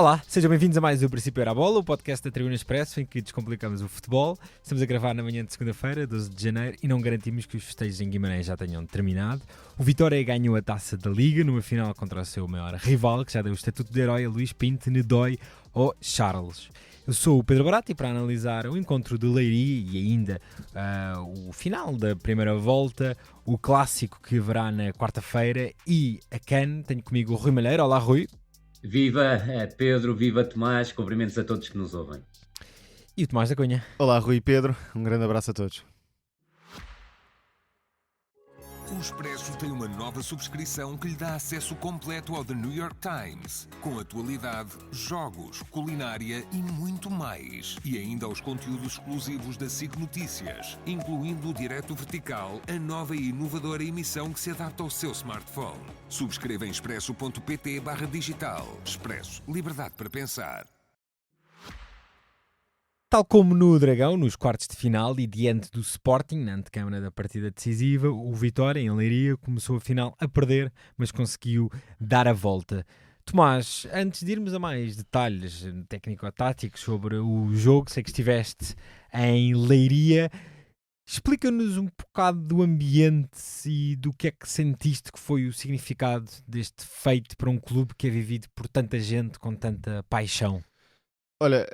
Olá, sejam bem-vindos a mais o Princípio Era a Bola, o podcast da Tribuna Expresso em que descomplicamos o futebol. Estamos a gravar na manhã de segunda-feira, 12 de janeiro, e não garantimos que os festejos em Guimarães já tenham terminado. O Vitória ganhou a Taça da Liga numa final contra o seu maior rival, que já deu o estatuto de herói a Luís Pinto Nedói ou Charles. Eu sou o Pedro Barato e para analisar o encontro de Leiria e ainda o final da primeira volta, o clássico que haverá na quarta-feira e a CAN, tenho comigo o Rui Malheiro. Olá, Rui. Viva Pedro, viva Tomás, cumprimentos a todos que nos ouvem. E o Tomás da Cunha. Olá, Rui e Pedro, um grande abraço a todos. O Expresso tem uma nova subscrição que lhe dá acesso completo ao The New York Times, com atualidade, jogos, culinária e muito mais. E ainda aos conteúdos exclusivos da SIC Notícias, incluindo o Direto Vertical, a nova e inovadora emissão que se adapta ao seu smartphone. Subscreva em expresso.pt/digital. Expresso, liberdade para pensar. Tal como no Dragão, nos quartos de final e diante do Sporting, na antecâmara da partida decisiva, o Vitória, em Leiria, começou a final a perder, mas conseguiu dar a volta. Tomás, antes de irmos a mais detalhes técnico-táticos sobre o jogo, sei que estiveste em Leiria, explica-nos um bocado do ambiente e do que é que sentiste que foi o significado deste feito para um clube que é vivido por tanta gente com tanta paixão. Olha,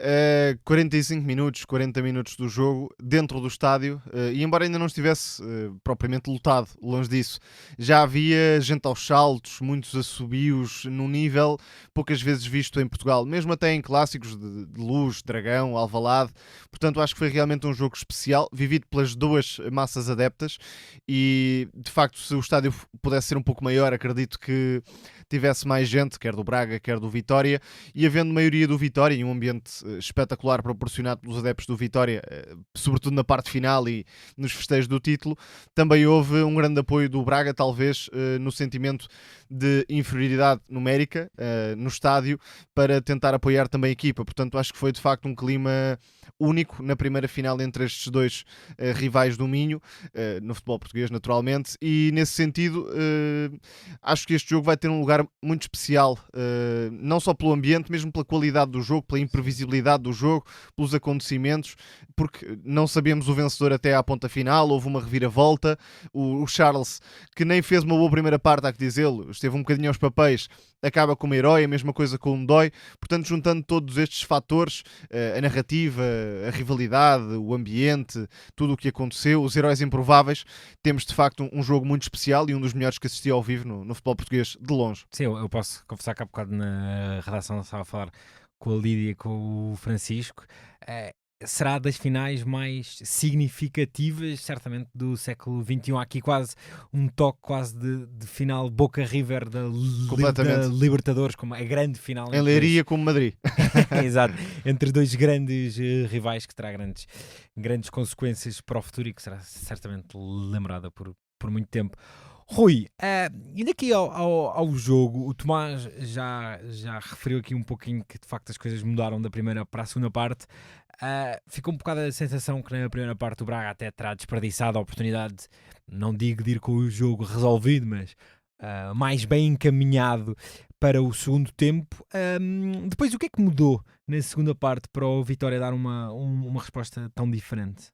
45 minutos, 40 minutos do jogo dentro do estádio, e embora ainda não estivesse propriamente lotado, longe disso, já havia gente aos saltos, muitos assobios num nível poucas vezes visto em Portugal, mesmo até em clássicos de Luz, Dragão, Alvalade. Portanto, acho que foi realmente um jogo especial, vivido pelas duas massas adeptas, e de facto, se o estádio pudesse ser um pouco maior, acredito que tivesse mais gente, quer do Braga, quer do Vitória, e havendo maioria do Vitória e um ambiente espetacular proporcionado pelos adeptos do Vitória, sobretudo na parte final e nos festejos do título, também houve um grande apoio do Braga, talvez no sentimento de inferioridade numérica no estádio, para tentar apoiar também a equipa. Portanto, acho que foi de facto um clima único na primeira final entre estes dois rivais do Minho, no futebol português naturalmente, e nesse sentido acho que este jogo vai ter um lugar muito especial, não só pelo ambiente, mesmo pela qualidade do jogo, pela imprevisibilidade do jogo, pelos acontecimentos, porque não sabemos o vencedor até à ponta final, houve uma reviravolta, o Charles, que nem fez uma boa primeira parte, há que dizê-lo, esteve um bocadinho aos papéis, acaba como herói, a mesma coisa com o Ndói. Portanto, juntando todos estes fatores, a narrativa, a rivalidade, o ambiente, tudo o que aconteceu, os heróis improváveis, temos de facto um jogo muito especial e um dos melhores que assisti ao vivo no futebol português, de longe. Sim, eu posso confessar que há bocado na redação estava a falar com a Lídia e com o Francisco. Será das finais mais significativas, certamente, do século XXI. Há aqui quase um toque quase de final Boca River da Libertadores, como a grande final. Em Leiria como Madrid. Exato, entre dois grandes rivais, que terá grandes consequências para o futuro e que será certamente lembrada por muito tempo. Rui, indo aqui ao jogo, o Tomás já referiu aqui um pouquinho que de facto as coisas mudaram da primeira para a segunda parte. Ficou um bocado a sensação que na primeira parte o Braga até terá desperdiçado a oportunidade, não digo de ir com o jogo resolvido, mas mais bem encaminhado para o segundo tempo. Depois, o que é que mudou na segunda parte para o Vitória dar uma resposta tão diferente?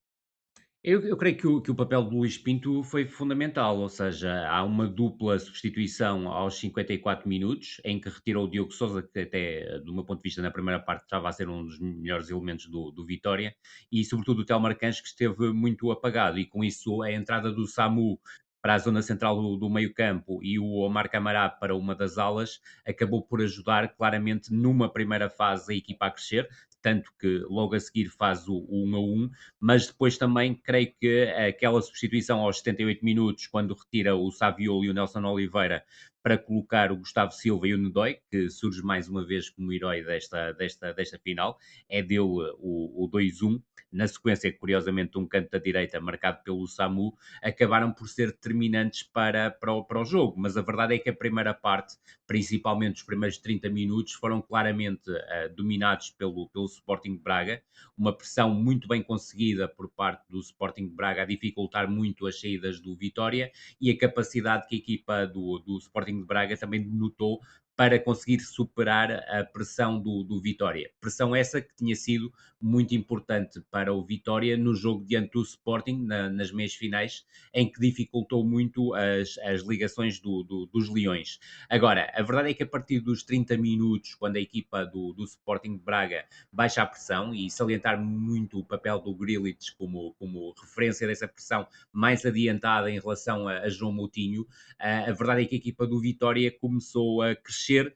Eu creio que o papel de Luís Pinto foi fundamental, ou seja, há uma dupla substituição aos 54 minutos, em que retirou o Diogo Sousa, que até, do meu ponto de vista, na primeira parte estava a ser um dos melhores elementos do Vitória, e sobretudo o Telmo Arcanjo, que esteve muito apagado, e com isso a entrada do Samu para a zona central do meio-campo e o Omar Camará para uma das alas, acabou por ajudar claramente numa primeira fase a equipa a crescer, tanto que logo a seguir faz o 1-1, mas depois também creio que aquela substituição aos 78 minutos, quando retira o Saviolo e o Nelson Oliveira para colocar o Gustavo Silva e o Nedói, que surge mais uma vez como herói desta final, é dele o 2-1, na sequência, curiosamente, um canto da direita marcado pelo Samu, acabaram por ser determinantes para o jogo, mas a verdade é que a primeira parte, principalmente os primeiros 30 minutos, foram claramente dominados pelo Sporting de Braga, uma pressão muito bem conseguida por parte do Sporting de Braga a dificultar muito as saídas do Vitória, e a capacidade que a equipa do Sporting de Braga também denotou para conseguir superar a pressão do Vitória. Pressão essa que tinha sido muito importante para o Vitória no jogo diante do Sporting, nas meias finais, em que dificultou muito as ligações dos Leões. Agora, a verdade é que a partir dos 30 minutos, quando a equipa do Sporting de Braga baixa a pressão, e salientar muito o papel do Grealish como referência dessa pressão mais adiantada em relação a João Moutinho, a verdade é que a equipa do Vitória começou a crescer,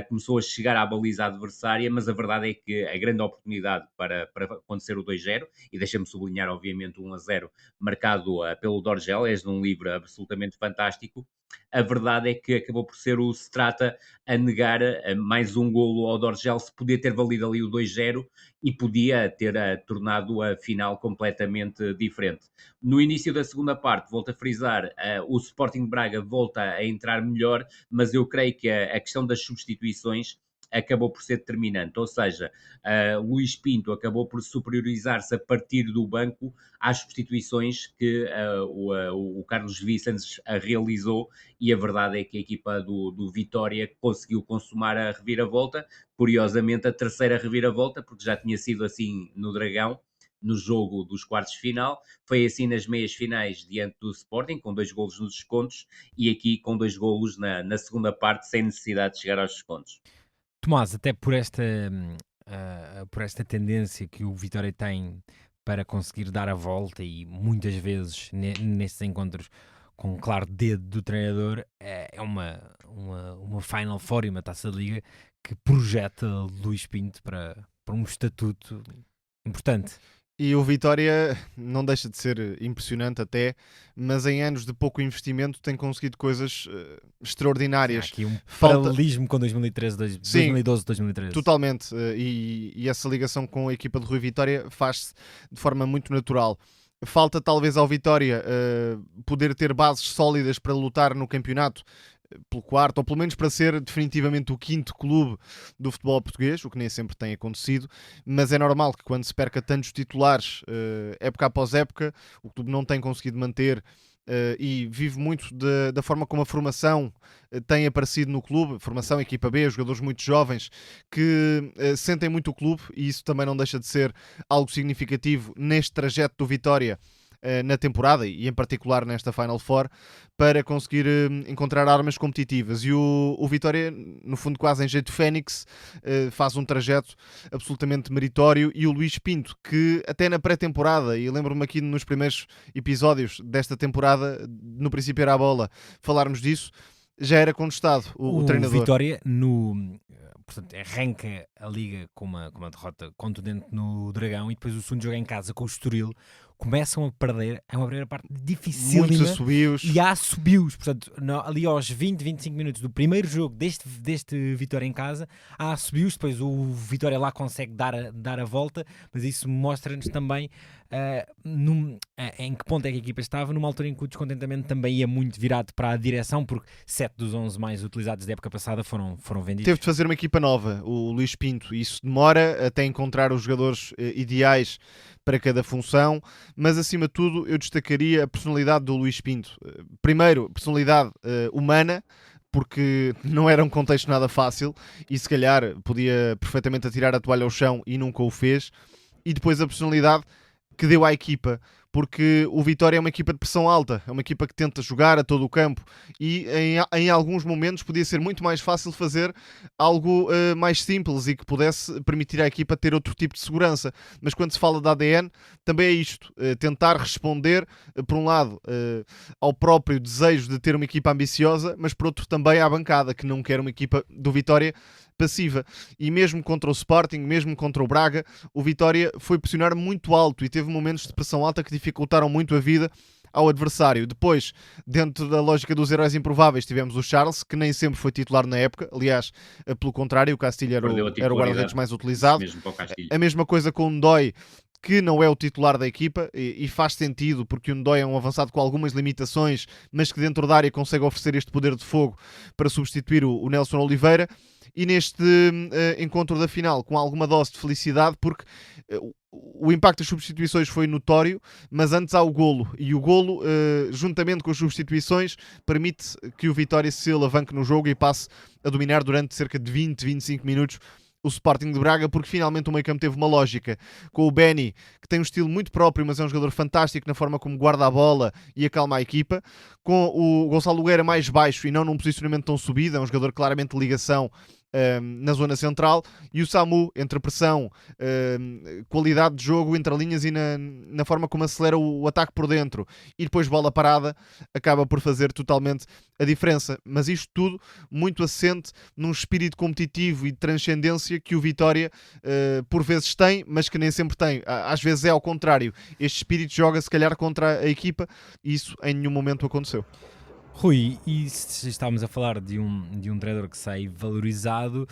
começou a chegar à baliza adversária, mas a verdade é que a grande oportunidade para acontecer o 2-0, e deixa-me sublinhar obviamente o 1-0 marcado pelo Dorgeles, num livro absolutamente fantástico, a verdade é que acabou por ser o Strata a negar mais um golo ao Dorgeles, podia ter valido ali o 2-0 e podia ter tornado a final completamente diferente. No início da segunda parte, volto a frisar, o Sporting de Braga volta a entrar melhor, mas eu creio que a questão das substituições acabou por ser determinante, ou seja, Luís Pinto acabou por superiorizar-se a partir do banco às substituições que o Carlos Vicens realizou, e a verdade é que a equipa do Vitória conseguiu consumar a reviravolta, curiosamente a terceira reviravolta, porque já tinha sido assim no Dragão, no jogo dos quartos de final, foi assim nas meias finais diante do Sporting, com 2 golos nos descontos, e aqui com 2 golos na segunda parte, sem necessidade de chegar aos descontos. Tomás, até por esta tendência que o Vitória tem para conseguir dar a volta, e muitas vezes nestes encontros com um claro dedo do treinador, é uma Final Four e uma Taça de Liga que projeta Luís Pinto para um estatuto importante. E o Vitória não deixa de ser impressionante até, mas em anos de pouco investimento tem conseguido coisas extraordinárias. Há aqui um paralelismo com 2012, 2013. Totalmente, e essa ligação com a equipa de Rui Vitória faz-se de forma muito natural. Falta talvez ao Vitória poder ter bases sólidas para lutar no campeonato pelo quarto, ou pelo menos para ser definitivamente o quinto clube do futebol português, o que nem sempre tem acontecido, mas é normal que quando se perca tantos titulares, época após época, o clube não tem conseguido manter e vive muito da forma como a formação tem aparecido no clube, formação, equipa B, jogadores muito jovens que sentem muito o clube, e isso também não deixa de ser algo significativo neste trajeto do Vitória na temporada, e em particular nesta Final Four, para conseguir encontrar armas competitivas. E o Vitória, no fundo quase em jeito Fênix, faz um trajeto absolutamente meritório, e o Luís Pinto, que até na pré-temporada, e lembro-me aqui nos primeiros episódios desta temporada, no princípio era a bola, falarmos disso, já era contestado o treinador. O Vitória portanto, arranca a Liga com uma derrota contundente no Dragão, e depois o segundo jogo em casa com o Estoril começam a perder. É uma primeira parte dificílima. Muitos assobios. E há assobios. Portanto, ali aos 20, 25 minutos do primeiro jogo deste Vitória em casa, há assobios. Depois o Vitória lá consegue dar a volta, mas isso mostra-nos também em que ponto é que a equipa estava, numa altura em que o descontentamento também ia muito virado para a direção, porque 7 dos 11 mais utilizados da época passada foram vendidos. Teve de fazer uma equipa nova, o Luís Pinto, e isso demora até encontrar os jogadores ideais para cada função, mas acima de tudo eu destacaria a personalidade do Luís Pinto. Primeiro, personalidade humana, porque não era um contexto nada fácil e se calhar podia perfeitamente atirar a toalha ao chão e nunca o fez. E depois a personalidade que deu à equipa, porque o Vitória é uma equipa de pressão alta, é uma equipa que tenta jogar a todo o campo, e em alguns momentos podia ser muito mais fácil fazer algo mais simples e que pudesse permitir à equipa ter outro tipo de segurança. Mas quando se fala de ADN, também é isto, tentar responder, por um lado, ao próprio desejo de ter uma equipa ambiciosa, mas por outro também à bancada, que não quer uma equipa do Vitória passiva. E mesmo contra o Sporting, mesmo contra o Braga, o Vitória foi pressionar muito alto e teve momentos de pressão alta que dificultaram muito a vida ao adversário. Depois, dentro da lógica dos heróis improváveis, tivemos o Charles, que nem sempre foi titular na época. Aliás, pelo contrário, o Castilho era o guarda-redes mais utilizado. A mesma coisa com o Ndói, que não é o titular da equipa, e faz sentido, porque o Ndói é um avançado com algumas limitações, mas que dentro da área consegue oferecer este poder de fogo para substituir o Nelson Oliveira. E neste encontro da final, com alguma dose de felicidade, porque o impacto das substituições foi notório, mas antes há o golo, e o golo, juntamente com as substituições, permite que o Vitória se alavanque no jogo e passe a dominar durante cerca de 20-25 minutos o Sporting de Braga, porque finalmente o meio-campo teve uma lógica, com o Benny, que tem um estilo muito próprio, mas é um jogador fantástico na forma como guarda a bola e acalma a equipa, com o Gonçalo Nogueira mais baixo e não num posicionamento tão subido, é um jogador claramente de ligação na zona central, e o Samu, entre pressão, qualidade de jogo entre linhas e na forma como acelera o ataque por dentro, e depois bola parada, acaba por fazer totalmente a diferença. Mas isto tudo muito assente num espírito competitivo e de transcendência que o Vitória por vezes tem, mas que nem sempre tem. Às vezes é ao contrário. Este espírito joga se calhar contra a equipa, e isso em nenhum momento aconteceu. Rui, e se estávamos a falar de um treinador que sai valorizado,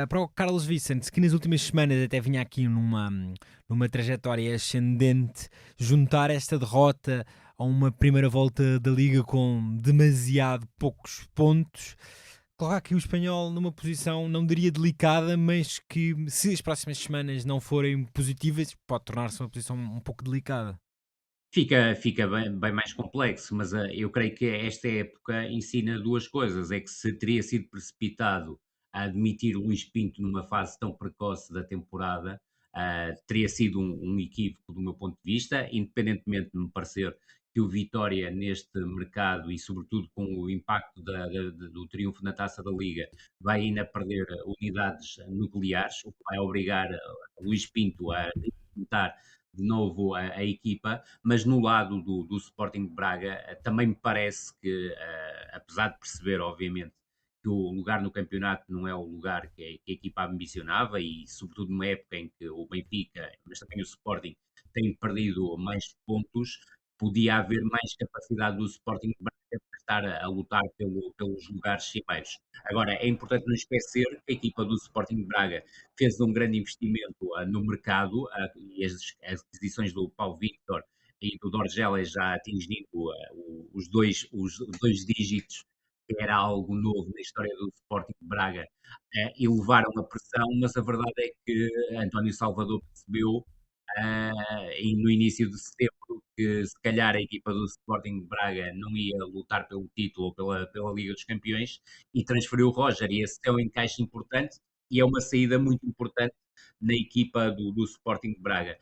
para o Carlos Vicente, que nas últimas semanas até vinha aqui numa trajetória ascendente, juntar esta derrota a uma primeira volta da Liga com demasiado poucos pontos, coloca aqui o Espanhol numa posição, não diria delicada, mas que se as próximas semanas não forem positivas, pode tornar-se uma posição um pouco delicada. Fica bem mais complexo, mas eu creio que esta época ensina duas coisas: é que se teria sido precipitado a admitir o Luís Pinto numa fase tão precoce da temporada, teria sido um equívoco do meu ponto de vista, independentemente de me parecer que o Vitória neste mercado e sobretudo com o impacto do triunfo na Taça da Liga vai ainda perder unidades nucleares, o que vai obrigar o Luís Pinto a tentar de novo a equipa, mas no lado do Sporting de Braga também me parece que, apesar de perceber, obviamente, que o lugar no campeonato não é o lugar que a equipa ambicionava e, sobretudo, numa época em que o Benfica, mas também o Sporting, têm perdido mais pontos, podia haver mais capacidade do Sporting de Braga para estar a lutar pelos lugares cimeiros. Agora, é importante não esquecer que a equipa do Sporting de Braga fez um grande investimento no mercado e as aquisições do Paulo Victor e do Dorgelé já atingindo os dois dígitos, que era algo novo na história do Sporting de Braga, elevaram a pressão, mas a verdade é que António Salvador percebeu no início de setembro que se calhar a equipa do Sporting de Braga não ia lutar pelo título ou pela Liga dos Campeões e transferiu o Roger, e esse é um encaixe importante e é uma saída muito importante na equipa do Sporting de Braga.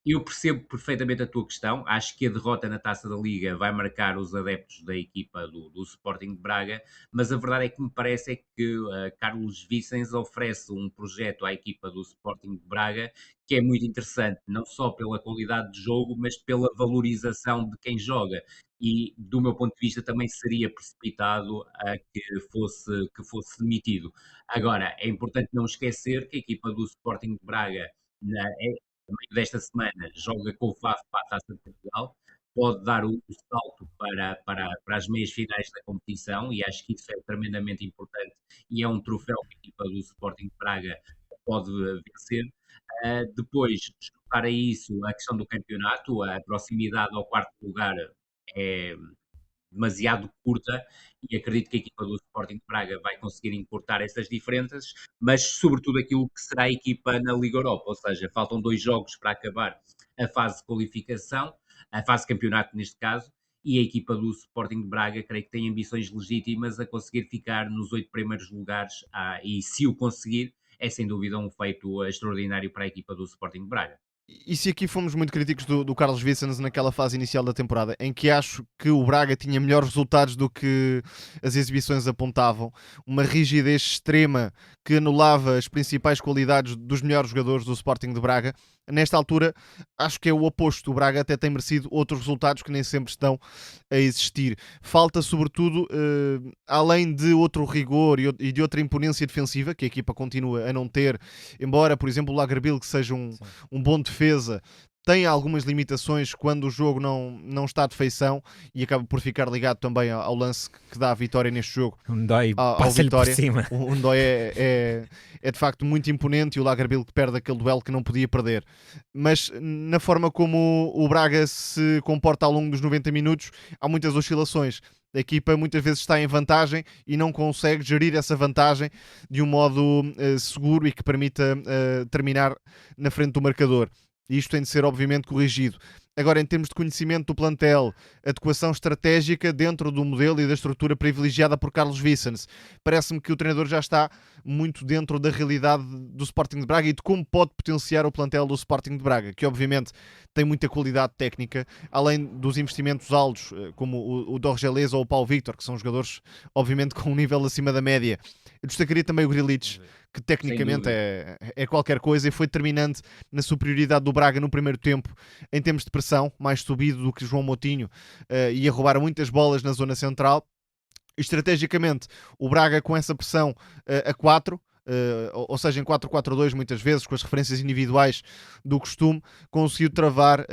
Eu percebo perfeitamente a tua questão. Acho que a derrota na Taça da Liga vai marcar os adeptos da equipa do Sporting de Braga, mas a verdade é que me parece é que Carlos Vicens oferece um projeto à equipa do Sporting de Braga que é muito interessante, não só pela qualidade de jogo, mas pela valorização de quem joga. E, do meu ponto de vista, também seria precipitado que fosse demitido. Agora, é importante não esquecer que a equipa do Sporting de Braga no meio desta semana, joga com o FAF para a Taça de Portugal, pode dar o salto para as meias finais da competição, e acho que isso é tremendamente importante e é um troféu que a equipa do Sporting de Braga pode vencer. Depois, juntar a isso a questão do campeonato, a proximidade ao quarto lugar é demasiado curta, e acredito que a equipa do Sporting de Braga vai conseguir encurtar essas diferenças, mas sobretudo aquilo que será a equipa na Liga Europa, ou seja, faltam 2 jogos para acabar a fase de qualificação, a fase de campeonato neste caso, e a equipa do Sporting de Braga creio que tem ambições legítimas a conseguir ficar nos 8 primeiros lugares, e se o conseguir, é sem dúvida um feito extraordinário para a equipa do Sporting de Braga. E se aqui fomos muito críticos do Carlos Vicens naquela fase inicial da temporada, em que acho que o Braga tinha melhores resultados do que as exibições apontavam, uma rigidez extrema que anulava as principais qualidades dos melhores jogadores do Sporting de Braga, nesta altura acho que é o oposto. O Braga até tem merecido outros resultados que nem sempre estão a existir. Falta sobretudo, além de outro rigor e de outra imponência defensiva, que a equipa continua a não ter, embora, por exemplo, o Lagerbielke seja um bom defesa, tem algumas limitações quando o jogo não está de feição, e acaba por ficar ligado também ao lance que dá a vitória neste jogo. O Ndói Ao passa-lhe por Vitória. cima. O Ndói é de facto muito imponente, e o Lagerbielke perde aquele duelo que não podia perder. Mas na forma como o Braga se comporta ao longo dos 90 minutos, há muitas oscilações. A equipa muitas vezes está em vantagem e não consegue gerir essa vantagem de um modo seguro e que permita terminar na frente do marcador. e isto tem de ser obviamente corrigido. Agora, em termos de conhecimento do plantel, adequação estratégica dentro do modelo e da estrutura privilegiada por Carlos Vicens, parece-me que o treinador já está muito dentro da realidade do Sporting de Braga e de como pode potenciar o plantel do Sporting de Braga, que obviamente tem muita qualidade técnica, além dos investimentos altos, como o Dorgelês ou o Paulo Victor, que são jogadores obviamente com um nível acima da média. Eu destacaria também o Grealish, que tecnicamente é qualquer coisa e foi determinante na superioridade do Braga no primeiro tempo em termos de pressão, mais subido do que João Moutinho, ia roubar muitas bolas na zona central. Estrategicamente, o Braga com essa pressão a 4, ou seja, em 4-4-2 muitas vezes, com as referências individuais do costume, conseguiu travar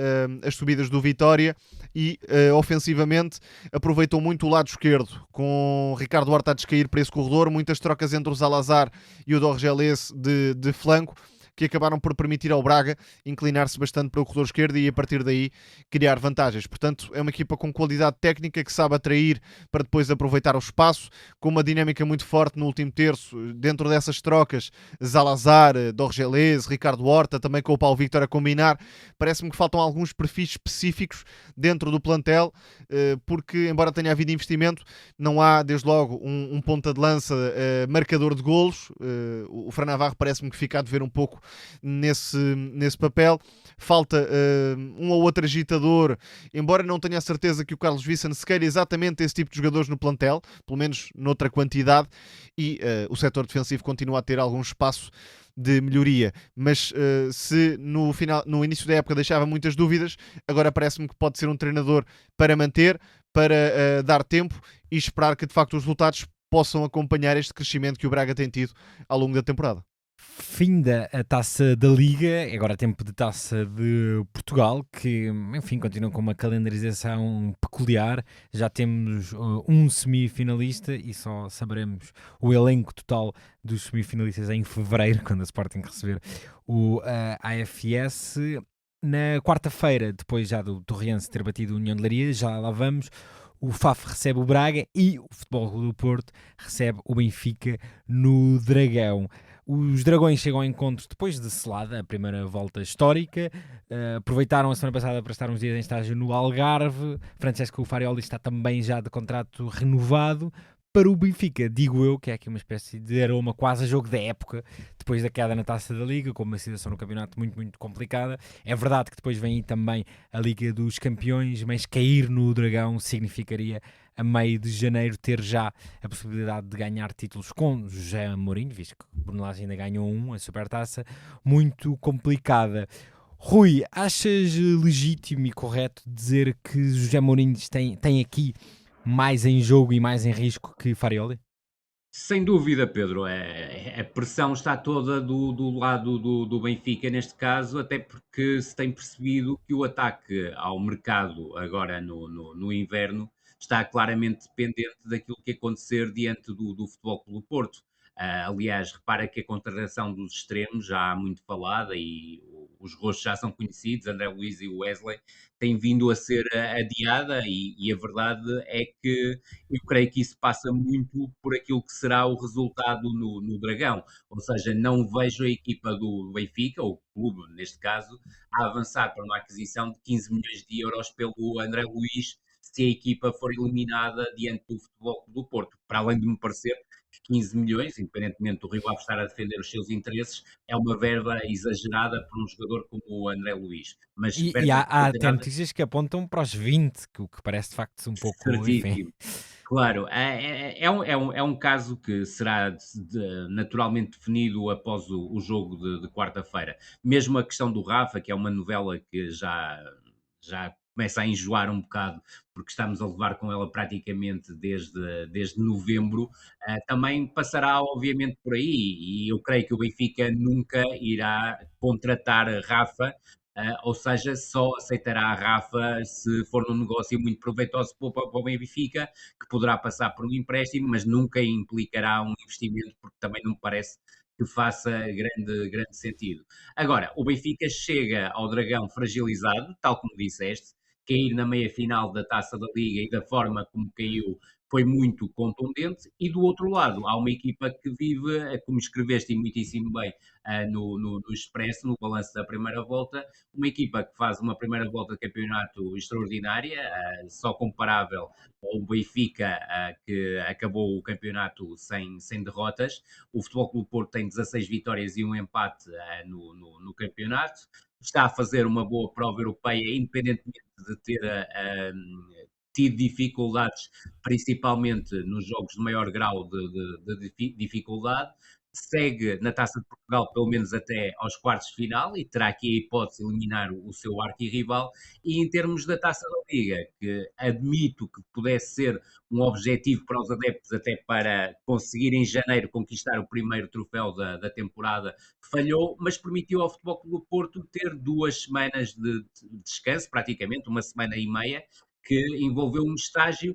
as subidas do Vitória e ofensivamente aproveitou muito o lado esquerdo, com Ricardo Horta a descair para esse corredor, muitas trocas entre o Salazar e o Dorgelês de flanco, que acabaram por permitir ao Braga inclinar-se bastante para o corredor esquerdo e a partir daí criar vantagens. Portanto, é uma equipa com qualidade técnica que sabe atrair para depois aproveitar o espaço, com uma dinâmica muito forte no último terço, dentro dessas trocas, Salazar, Dorgelês, Ricardo Horta, também com o Paulo Victor a combinar. Parece-me que faltam alguns perfis específicos dentro do plantel, porque embora tenha havido investimento, não há desde logo um ponta de lança marcador de golos. O Fran Navarro parece-me que fica a dever um pouco nesse papel. Falta um ou outro agitador, embora não tenha a certeza que o Carlos Vicens queira exatamente esse tipo de jogadores no plantel, pelo menos noutra quantidade, e o setor defensivo continua a ter algum espaço de melhoria, mas se no início da época deixava muitas dúvidas, agora parece-me que pode ser um treinador para manter, para dar tempo e esperar que de facto os resultados possam acompanhar este crescimento que o Braga tem tido ao longo da temporada. Finda a Taça da Liga, agora é tempo de Taça de Portugal, que, enfim, continua com uma calendarização peculiar. Já temos um semifinalista e só saberemos o elenco total dos semifinalistas em fevereiro, quando a Sporting receber o AFS. Na quarta-feira, depois já do Torriense ter batido o União de Leiria, já lá vamos, o FAF recebe o Braga e o Futebol Clube do Porto recebe o Benfica no Dragão. Os Dragões chegam ao encontro depois de selada, a primeira volta histórica. Aproveitaram a semana passada para estar uns dias em estágio no Algarve. Francesco Farioli está também já de contrato renovado. Para o Benfica, digo eu, que é aqui uma espécie de aroma quase a jogo da época, depois da queda na Taça da Liga, com uma situação no campeonato muito, muito complicada. É verdade que depois vem aí também a Liga dos Campeões, mas cair no Dragão significaria, a meio de janeiro, ter já a possibilidade de ganhar títulos com José Mourinho, visto que o Bruno Lage ainda ganhou a Supertaça, muito complicada. Rui, achas legítimo e correto dizer que José Mourinho tem aqui mais em jogo e mais em risco que Farioli? Sem dúvida, Pedro. A pressão está toda do lado do Benfica neste caso, até porque se tem percebido que o ataque ao mercado agora no inverno está claramente dependente daquilo que acontecer diante do Futebol Clube do Porto. Aliás, repara que a contratação dos extremos já há muito falada e os rostos já são conhecidos, André Luiz e Wesley, tem vindo a ser adiada e a verdade é que eu creio que isso passa muito por aquilo que será o resultado no Dragão. Ou seja, não vejo a equipa do Benfica, ou o clube neste caso, a avançar para uma aquisição de 15 milhões de euros pelo André Luiz se a equipa for eliminada diante do Futebol Clube do Porto. Para além de me parecer que 15 milhões, independentemente do Rio Ave estar a defender os seus interesses, é uma verba exagerada para um jogador como o André Luiz. Mas E há até notícias que apontam para os 20, o que parece de facto um pouco... certíssimo. Claro, é um caso que será naturalmente definido após o jogo de quarta-feira. Mesmo a questão do Rafa, que é uma novela que já começa a enjoar um bocado, porque estamos a levar com ela praticamente desde novembro, também passará obviamente por aí, e eu creio que o Benfica nunca irá contratar Rafa, ou seja, só aceitará a Rafa se for num negócio muito proveitoso para o Benfica, que poderá passar por um empréstimo, mas nunca implicará um investimento, porque também não me parece que faça grande sentido. Agora, o Benfica chega ao Dragão fragilizado, tal como disseste, cair na meia-final da Taça da Liga e da forma como caiu foi muito contundente, e do outro lado há uma equipa que vive, como escreveste muitíssimo bem no Expresso, no balanço da primeira volta, uma equipa que faz uma primeira volta de campeonato extraordinária, só comparável ao Benfica, que acabou o campeonato sem derrotas. O Futebol Clube Porto tem 16 vitórias e um empate no campeonato. Está a fazer uma boa prova europeia, independentemente de ter tido dificuldades, principalmente nos jogos de maior grau de dificuldade. Segue na Taça de Portugal pelo menos até aos quartos de final e terá aqui a hipótese de eliminar o seu arquirrival. E em termos da Taça da Liga, que admito que pudesse ser um objetivo para os adeptos até para conseguir em janeiro conquistar o primeiro troféu da temporada, falhou, mas permitiu ao Futebol Clube do Porto ter 2 semanas de descanso, praticamente, uma semana e meia, que envolveu um estágio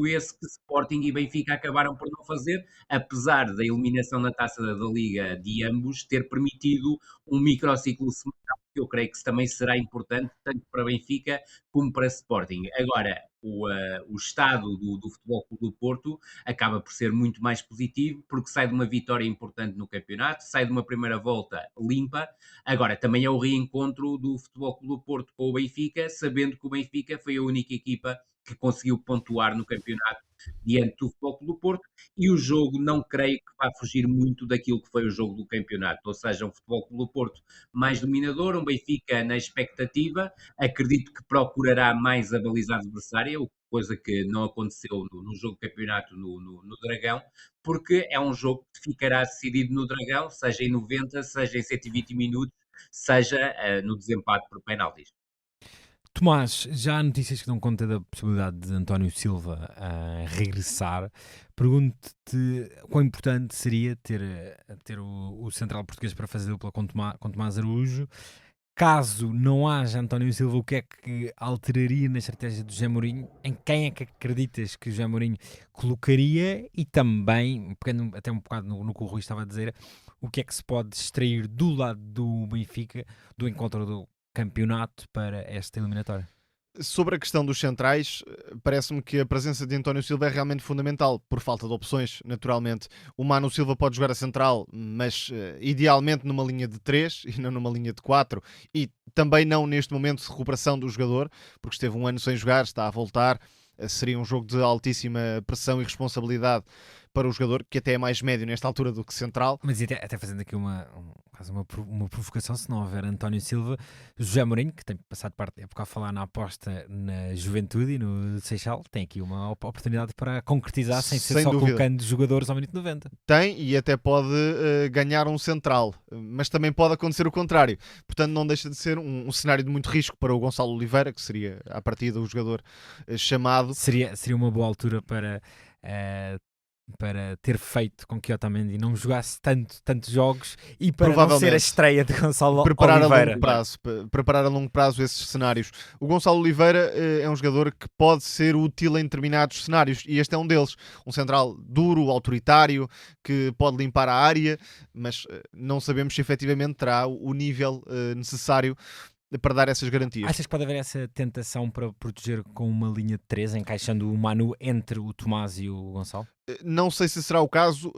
esse que Sporting e Benfica acabaram por não fazer, apesar da eliminação na Taça da Liga de ambos ter permitido um microciclo semanal, que eu creio que também será importante, tanto para Benfica como para Sporting. Agora, o estado do Futebol Clube do Porto acaba por ser muito mais positivo, porque sai de uma vitória importante no campeonato, sai de uma primeira volta limpa. Agora, também é o reencontro do Futebol Clube do Porto com o Benfica, sabendo que o Benfica foi a única equipa que conseguiu pontuar no campeonato diante do Futebol Clube do Porto, e o jogo não creio que vá fugir muito daquilo que foi o jogo do campeonato, ou seja, um Futebol Clube do Porto mais dominador, um Benfica na expectativa. Acredito que procurará mais a baliza adversária, coisa que não aconteceu no jogo de campeonato no Dragão, porque é um jogo que ficará decidido no Dragão, seja em 90, seja em 120 minutos, seja no desempate por penaltis. Tomás, já há notícias que dão conta da possibilidade de António Silva regressar. Pergunto-te quão importante seria ter o central português para fazer dupla com Tomás Araújo. Caso não haja António Silva, o que é que alteraria na estratégia do José Mourinho? Em quem é que acreditas que o José Mourinho colocaria? E também, pegando até um bocado no que o Rui estava a dizer, o que é que se pode extrair do lado do Benfica, do encontro do campeonato para esta eliminatória? Sobre a questão dos centrais, parece-me que a presença de António Silva é realmente fundamental, por falta de opções, naturalmente. O Manu Silva pode jogar a central, mas idealmente numa linha de 3 e não numa linha de 4, e também não neste momento de recuperação do jogador, porque esteve um ano sem jogar, está a voltar. Seria um jogo de altíssima pressão e responsabilidade para o jogador, que até é mais médio nesta altura do que central. Mas até fazendo aqui uma provocação, se não houver António Silva, José Mourinho, que tem passado parte da época a falar na aposta na juventude e no Seixal, tem aqui uma oportunidade para concretizar sem ser só colocando jogadores ao minuto 90. Tem, e até pode ganhar um central, mas também pode acontecer o contrário. Portanto, não deixa de ser um cenário de muito risco para o Gonçalo Oliveira, que seria, à partida, o jogador chamado. Seria uma boa altura para ter feito com que Otamendi não jogasse tantos jogos e para não ser a estreia de Gonçalo Oliveira. Preparar a longo prazo esses cenários. O Gonçalo Oliveira é um jogador que pode ser útil em determinados cenários, e este é um deles. Um central duro, autoritário, que pode limpar a área, mas não sabemos se efetivamente terá o nível necessário para dar essas garantias. Achas que pode haver essa tentação para proteger com uma linha de 3, encaixando o Manu entre o Tomás e o Gonçalo? Não sei se será o caso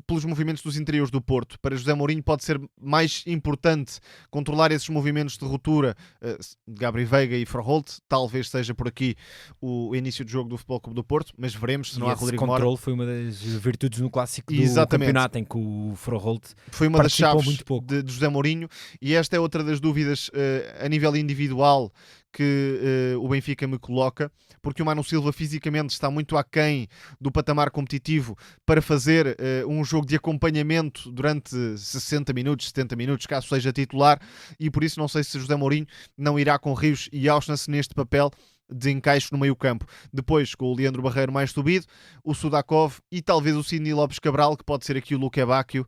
pelos movimentos dos interiores do Porto. Para José Mourinho pode ser mais importante controlar esses movimentos de ruptura de Gabriel Veiga e Froholt. Talvez seja por aqui o início do jogo do Futebol Clube do Porto, mas veremos se não há Rodrigo Mora. Esse controle foi uma das virtudes no clássico do campeonato, em que o Froholt foi uma das chaves de José Mourinho, e esta é outra das dúvidas a nível individual que o Benfica me coloca, porque o Manu Silva fisicamente está muito aquém do patamar competitivo para fazer um jogo de acompanhamento durante 60 minutos, 70 minutos, caso seja titular, e por isso não sei se José Mourinho não irá com Rios e Auschwitz neste papel de encaixe no meio campo. Depois, com o Leandro Barreiro mais subido, o Sudakov e talvez o Sidney Lopes Cabral, que pode ser aqui o Luque Bacchio,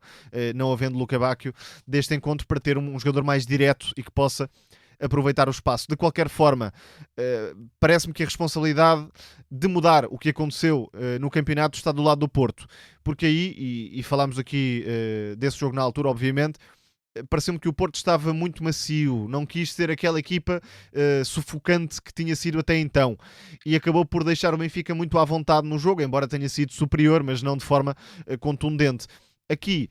não havendo Luque Bacchio, deste encontro, para ter um jogador mais direto e que possa aproveitar o espaço. De qualquer forma, parece-me que a responsabilidade de mudar o que aconteceu no campeonato está do lado do Porto, porque aí, e falámos aqui desse jogo na altura, obviamente, pareceu-me que o Porto estava muito macio, não quis ser aquela equipa sufocante que tinha sido até então, e acabou por deixar o Benfica muito à vontade no jogo, embora tenha sido superior, mas não de forma contundente. Aqui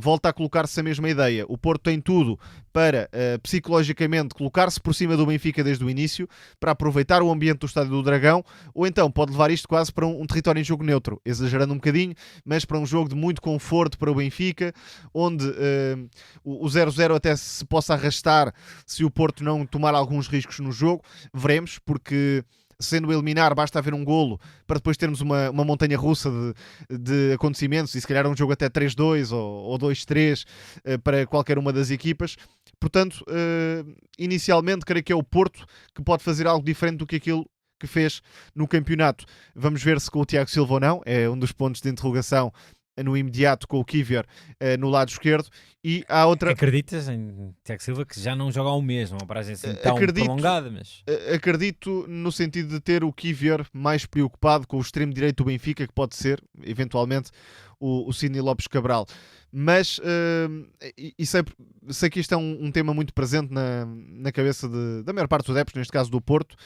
volta a colocar-se a mesma ideia. O Porto tem tudo para psicologicamente colocar-se por cima do Benfica desde o início, para aproveitar o ambiente do Estádio do Dragão, ou então pode levar isto quase para um território em jogo neutro, exagerando um bocadinho, mas para um jogo de muito conforto para o Benfica, onde o 0-0 até se possa arrastar se o Porto não tomar alguns riscos no jogo. Veremos, porque sendo eliminar, basta haver um golo para depois termos uma montanha russa de acontecimentos, e se calhar um jogo até 3-2 ou 2-3 para qualquer uma das equipas. Portanto, inicialmente creio que é o Porto que pode fazer algo diferente do que aquilo que fez no campeonato. Vamos ver se com o Tiago Silva ou não, é um dos pontos de interrogação no imediato, com o Kivior no lado esquerdo. E há outra... Acreditas em Tiago Silva, que já não joga há um mês, uma paragem assim tão prolongada, mas... Acredito no sentido de ter o Kivior mais preocupado com o extremo direito do Benfica, que pode ser, eventualmente, o Sidney Lopes Cabral. Mas sei que isto é um tema muito presente na cabeça da maior parte dos adeptos, neste caso do Porto,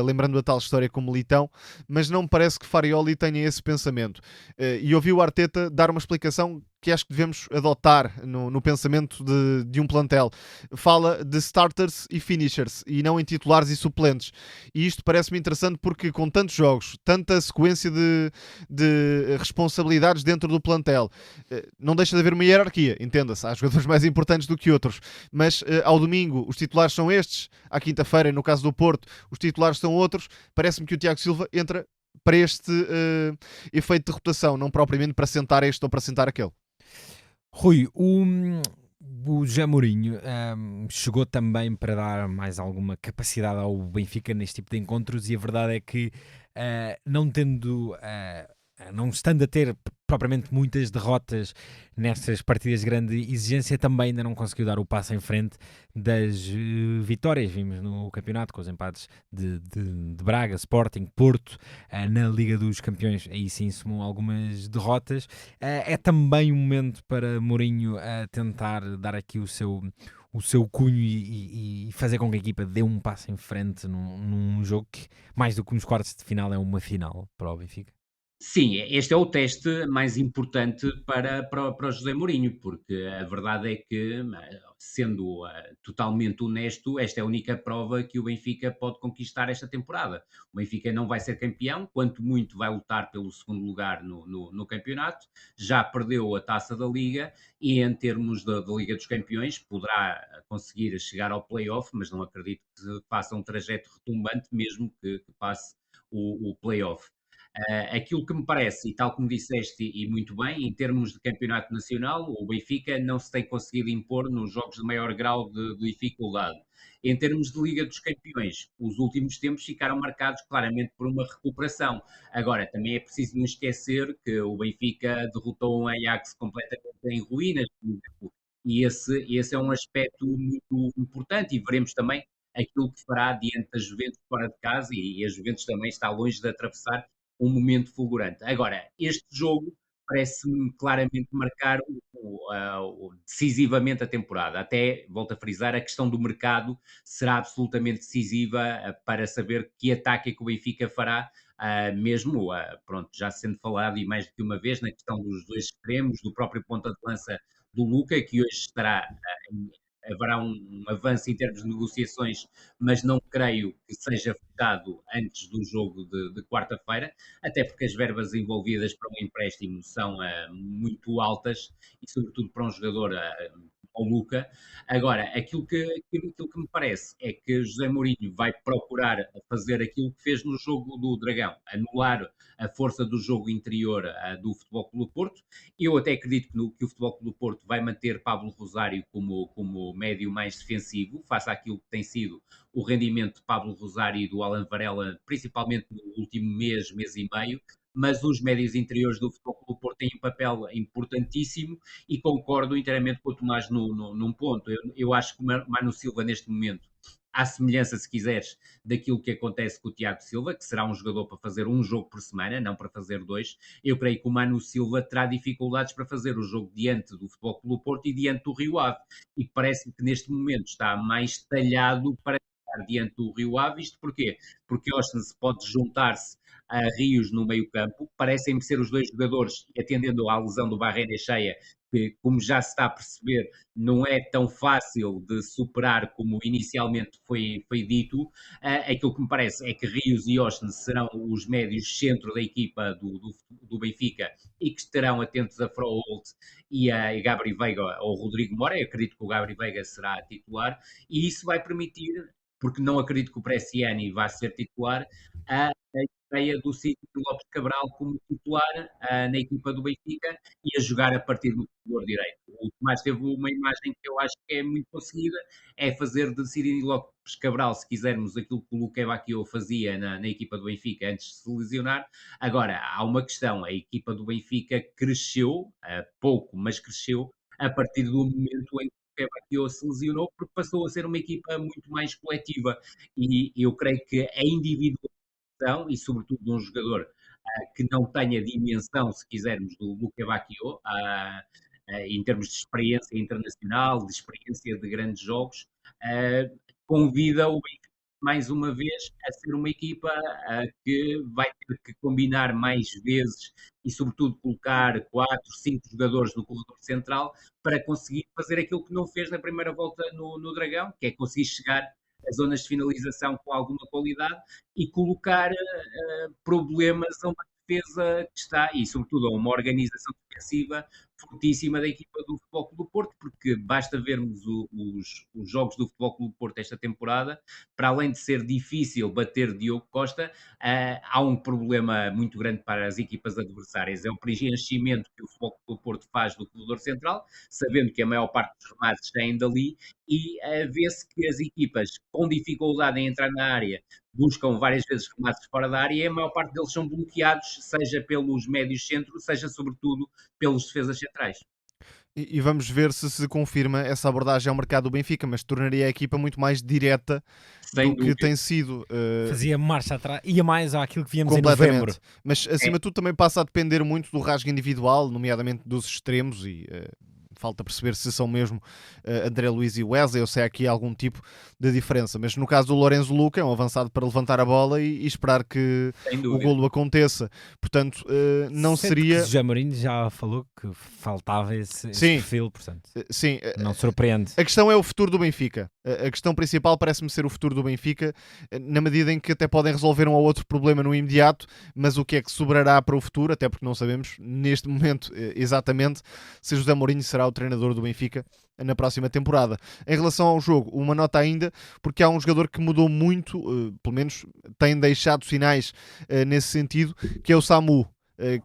lembrando a tal história com o Militão, mas não me parece que Farioli tenha esse pensamento. E ouvi o Arteta dar uma explicação que acho que devemos adotar no pensamento de um plantel. Fala de starters e finishers, e não em titulares e suplentes. E isto parece-me interessante porque, com tantos jogos, tanta sequência de responsabilidades dentro do plantel, não deixa de haver uma hierarquia, entenda-se. Há jogadores mais importantes do que outros, mas ao domingo os titulares são estes, à quinta-feira, no caso do Porto, os titulares são outros. Parece-me que o Tiago Silva entra para este efeito de rotação, não propriamente para sentar este ou para sentar aquele. Rui, o José Mourinho chegou também para dar mais alguma capacidade ao Benfica neste tipo de encontros, e a verdade é que não estando a ter propriamente muitas derrotas nessas partidas de grande exigência, também ainda não conseguiu dar o passo em frente das vitórias. Vimos no campeonato com os empates de Braga, Sporting, Porto, na Liga dos Campeões, aí sim somam algumas derrotas. É também um momento para Mourinho tentar dar aqui o seu cunho e fazer com que a equipa dê um passo em frente num jogo que, mais do que uns quartos de final, é uma final para o Benfica. Sim, este é o teste mais importante para o José Mourinho, porque a verdade é que, sendo totalmente honesto, esta é a única prova que o Benfica pode conquistar esta temporada. O Benfica não vai ser campeão, quanto muito vai lutar pelo segundo lugar no campeonato, já perdeu a taça da Liga, e em termos da Liga dos Campeões poderá conseguir chegar ao play-off, mas não acredito que faça um trajeto retumbante, mesmo que passe o play-off. Aquilo que me parece, e tal como disseste e muito bem, em termos de campeonato nacional, o Benfica não se tem conseguido impor nos jogos de maior grau de dificuldade. Em termos de Liga dos Campeões, os últimos tempos ficaram marcados claramente por uma recuperação. Agora, também é preciso não esquecer que o Benfica derrotou um Ajax completamente em ruínas, por exemplo, e esse é um aspecto muito importante, e veremos também aquilo que fará diante da Juventus fora de casa, e a Juventus também está longe de atravessar um momento fulgurante. Agora, este jogo parece-me claramente marcar decisivamente a temporada. Até, volto a frisar, a questão do mercado será absolutamente decisiva para saber que ataque é que o Benfica fará, mesmo, pronto, já sendo falado e mais do que uma vez, na questão dos dois extremos, do próprio ponta de lança do Luca, que hoje estará haverá um avanço em termos de negociações, mas não creio que seja fechado antes do jogo de quarta-feira, até porque as verbas envolvidas para um empréstimo são muito altas, e sobretudo para um jogador ao Luca. Agora, aquilo que me parece é que José Mourinho vai procurar fazer aquilo que fez no jogo do Dragão, anular a força do jogo interior do Futebol Clube do Porto. Eu até acredito que o Futebol Clube do Porto vai manter Pablo Rosário como médio mais defensivo, face àquilo que tem sido o rendimento de Pablo Rosário e do Alan Varela, principalmente no último mês e meio, mas os médios interiores do Futebol Clube do Porto têm um papel importantíssimo, e concordo inteiramente com o Tomás num ponto. Eu acho que o Manu Silva, neste momento, à semelhança, se quiseres, daquilo que acontece com o Tiago Silva, que será um jogador para fazer um jogo por semana, não para fazer dois. Eu creio que o Manu Silva terá dificuldades para fazer o jogo diante do Futebol Clube do Porto e diante do Rio Ave. E parece-me que neste momento está mais talhado para estar diante do Rio Ave. Isto porquê? Porque Austin pode juntar-se a Rios no meio campo. Parecem-me ser os dois jogadores, atendendo à lesão do Barreira Cheia, que, como já se está a perceber, não é tão fácil de superar como inicialmente foi dito. Aquilo que me parece é que Rios e Austin serão os médios centro da equipa do Benfica e que estarão atentos a Froholt e a Gabri Veiga ou Rodrigo Mora. Eu acredito que o Gabri Veiga será titular e isso vai permitir, porque não acredito que o Bresciani vá ser titular, a ideia do Cid Lopes Cabral como titular na equipa do Benfica e a jogar a partir do corredor direito. O Tomás teve uma imagem que eu acho que é muito conseguida, é fazer de Cid Lopes Cabral, se quisermos, aquilo que o Luque Bacchio fazia na equipa do Benfica antes de se lesionar. Agora, há uma questão, a equipa do Benfica cresceu, pouco, mas cresceu, a partir do momento em que o Bacchio se lesionou, porque passou a ser uma equipa muito mais coletiva e eu creio que a individual e sobretudo de um jogador que não tenha dimensão, se quisermos, do Luque Bacchio, em termos de experiência internacional, de experiência de grandes jogos, convida o Benfica mais uma vez a ser uma equipa que vai ter que combinar mais vezes e sobretudo colocar 4, 5 jogadores no corredor central para conseguir fazer aquilo que não fez na primeira volta no Dragão, que é conseguir chegar as zonas de finalização com alguma qualidade e colocar problemas a uma defesa que está, e sobretudo a uma organização defensiva fortíssima da equipa do Futebol Clube do Porto, porque basta vermos os jogos do Futebol Clube do Porto esta temporada, para além de ser difícil bater Diogo Costa, há um problema muito grande para as equipas adversárias, é o preenchimento que o Futebol Clube do Porto faz do corredor central, sabendo que a maior parte dos remates saem dali, e vê-se que as equipas com dificuldade em entrar na área buscam várias vezes remates fora da área e a maior parte deles são bloqueados, seja pelos médios centros, seja sobretudo pelos defesas centrais. E vamos ver se confirma essa abordagem ao mercado do Benfica, mas tornaria a equipa muito mais direta Sem do que dúvida. tem sido. Fazia marcha atrás, ia mais àquilo que víamos em novembro. Mas acima de tudo também passa a depender muito do rasgo individual, nomeadamente dos extremos, e falta perceber se são mesmo André Luiz e Wesley ou se há aqui algum tipo de diferença. Mas no caso do Lorenzo Luca, é um avançado para levantar a bola e esperar que o golo aconteça. Portanto, não Sendo seria... que José Mourinho já falou que faltava esse perfil, portanto, sim, não surpreende. A questão é o futuro do Benfica. A questão principal parece-me ser o futuro do Benfica, na medida em que até podem resolver um ou outro problema no imediato, mas o que é que sobrará para o futuro, até porque não sabemos neste momento exatamente se José Mourinho será o treinador do Benfica na próxima temporada. Em relação ao jogo, uma nota ainda, porque há um jogador que mudou muito, pelo menos tem deixado sinais nesse sentido, que é o Samu,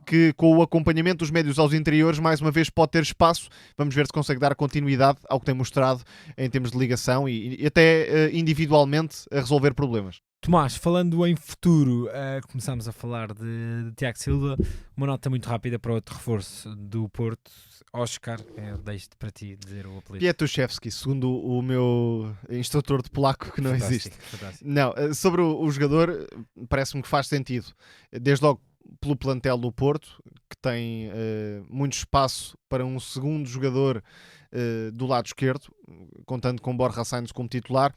que com o acompanhamento dos médios aos interiores mais uma vez pode ter espaço. Vamos ver se consegue dar continuidade ao que tem mostrado em termos de ligação e até individualmente a resolver problemas. Tomás, falando em futuro, começámos a falar de Tiago Silva, uma nota muito rápida para outro reforço do Porto, Oscar, deixo-te para ti dizer o apelido. Piatuszewski, segundo o meu instrutor de polaco que não existe. Fantástico. Não, sobre o jogador, parece-me que faz sentido. Desde logo pelo plantel do Porto, que tem muito espaço para um segundo jogador do lado esquerdo, contando com Borja Sainz como titular.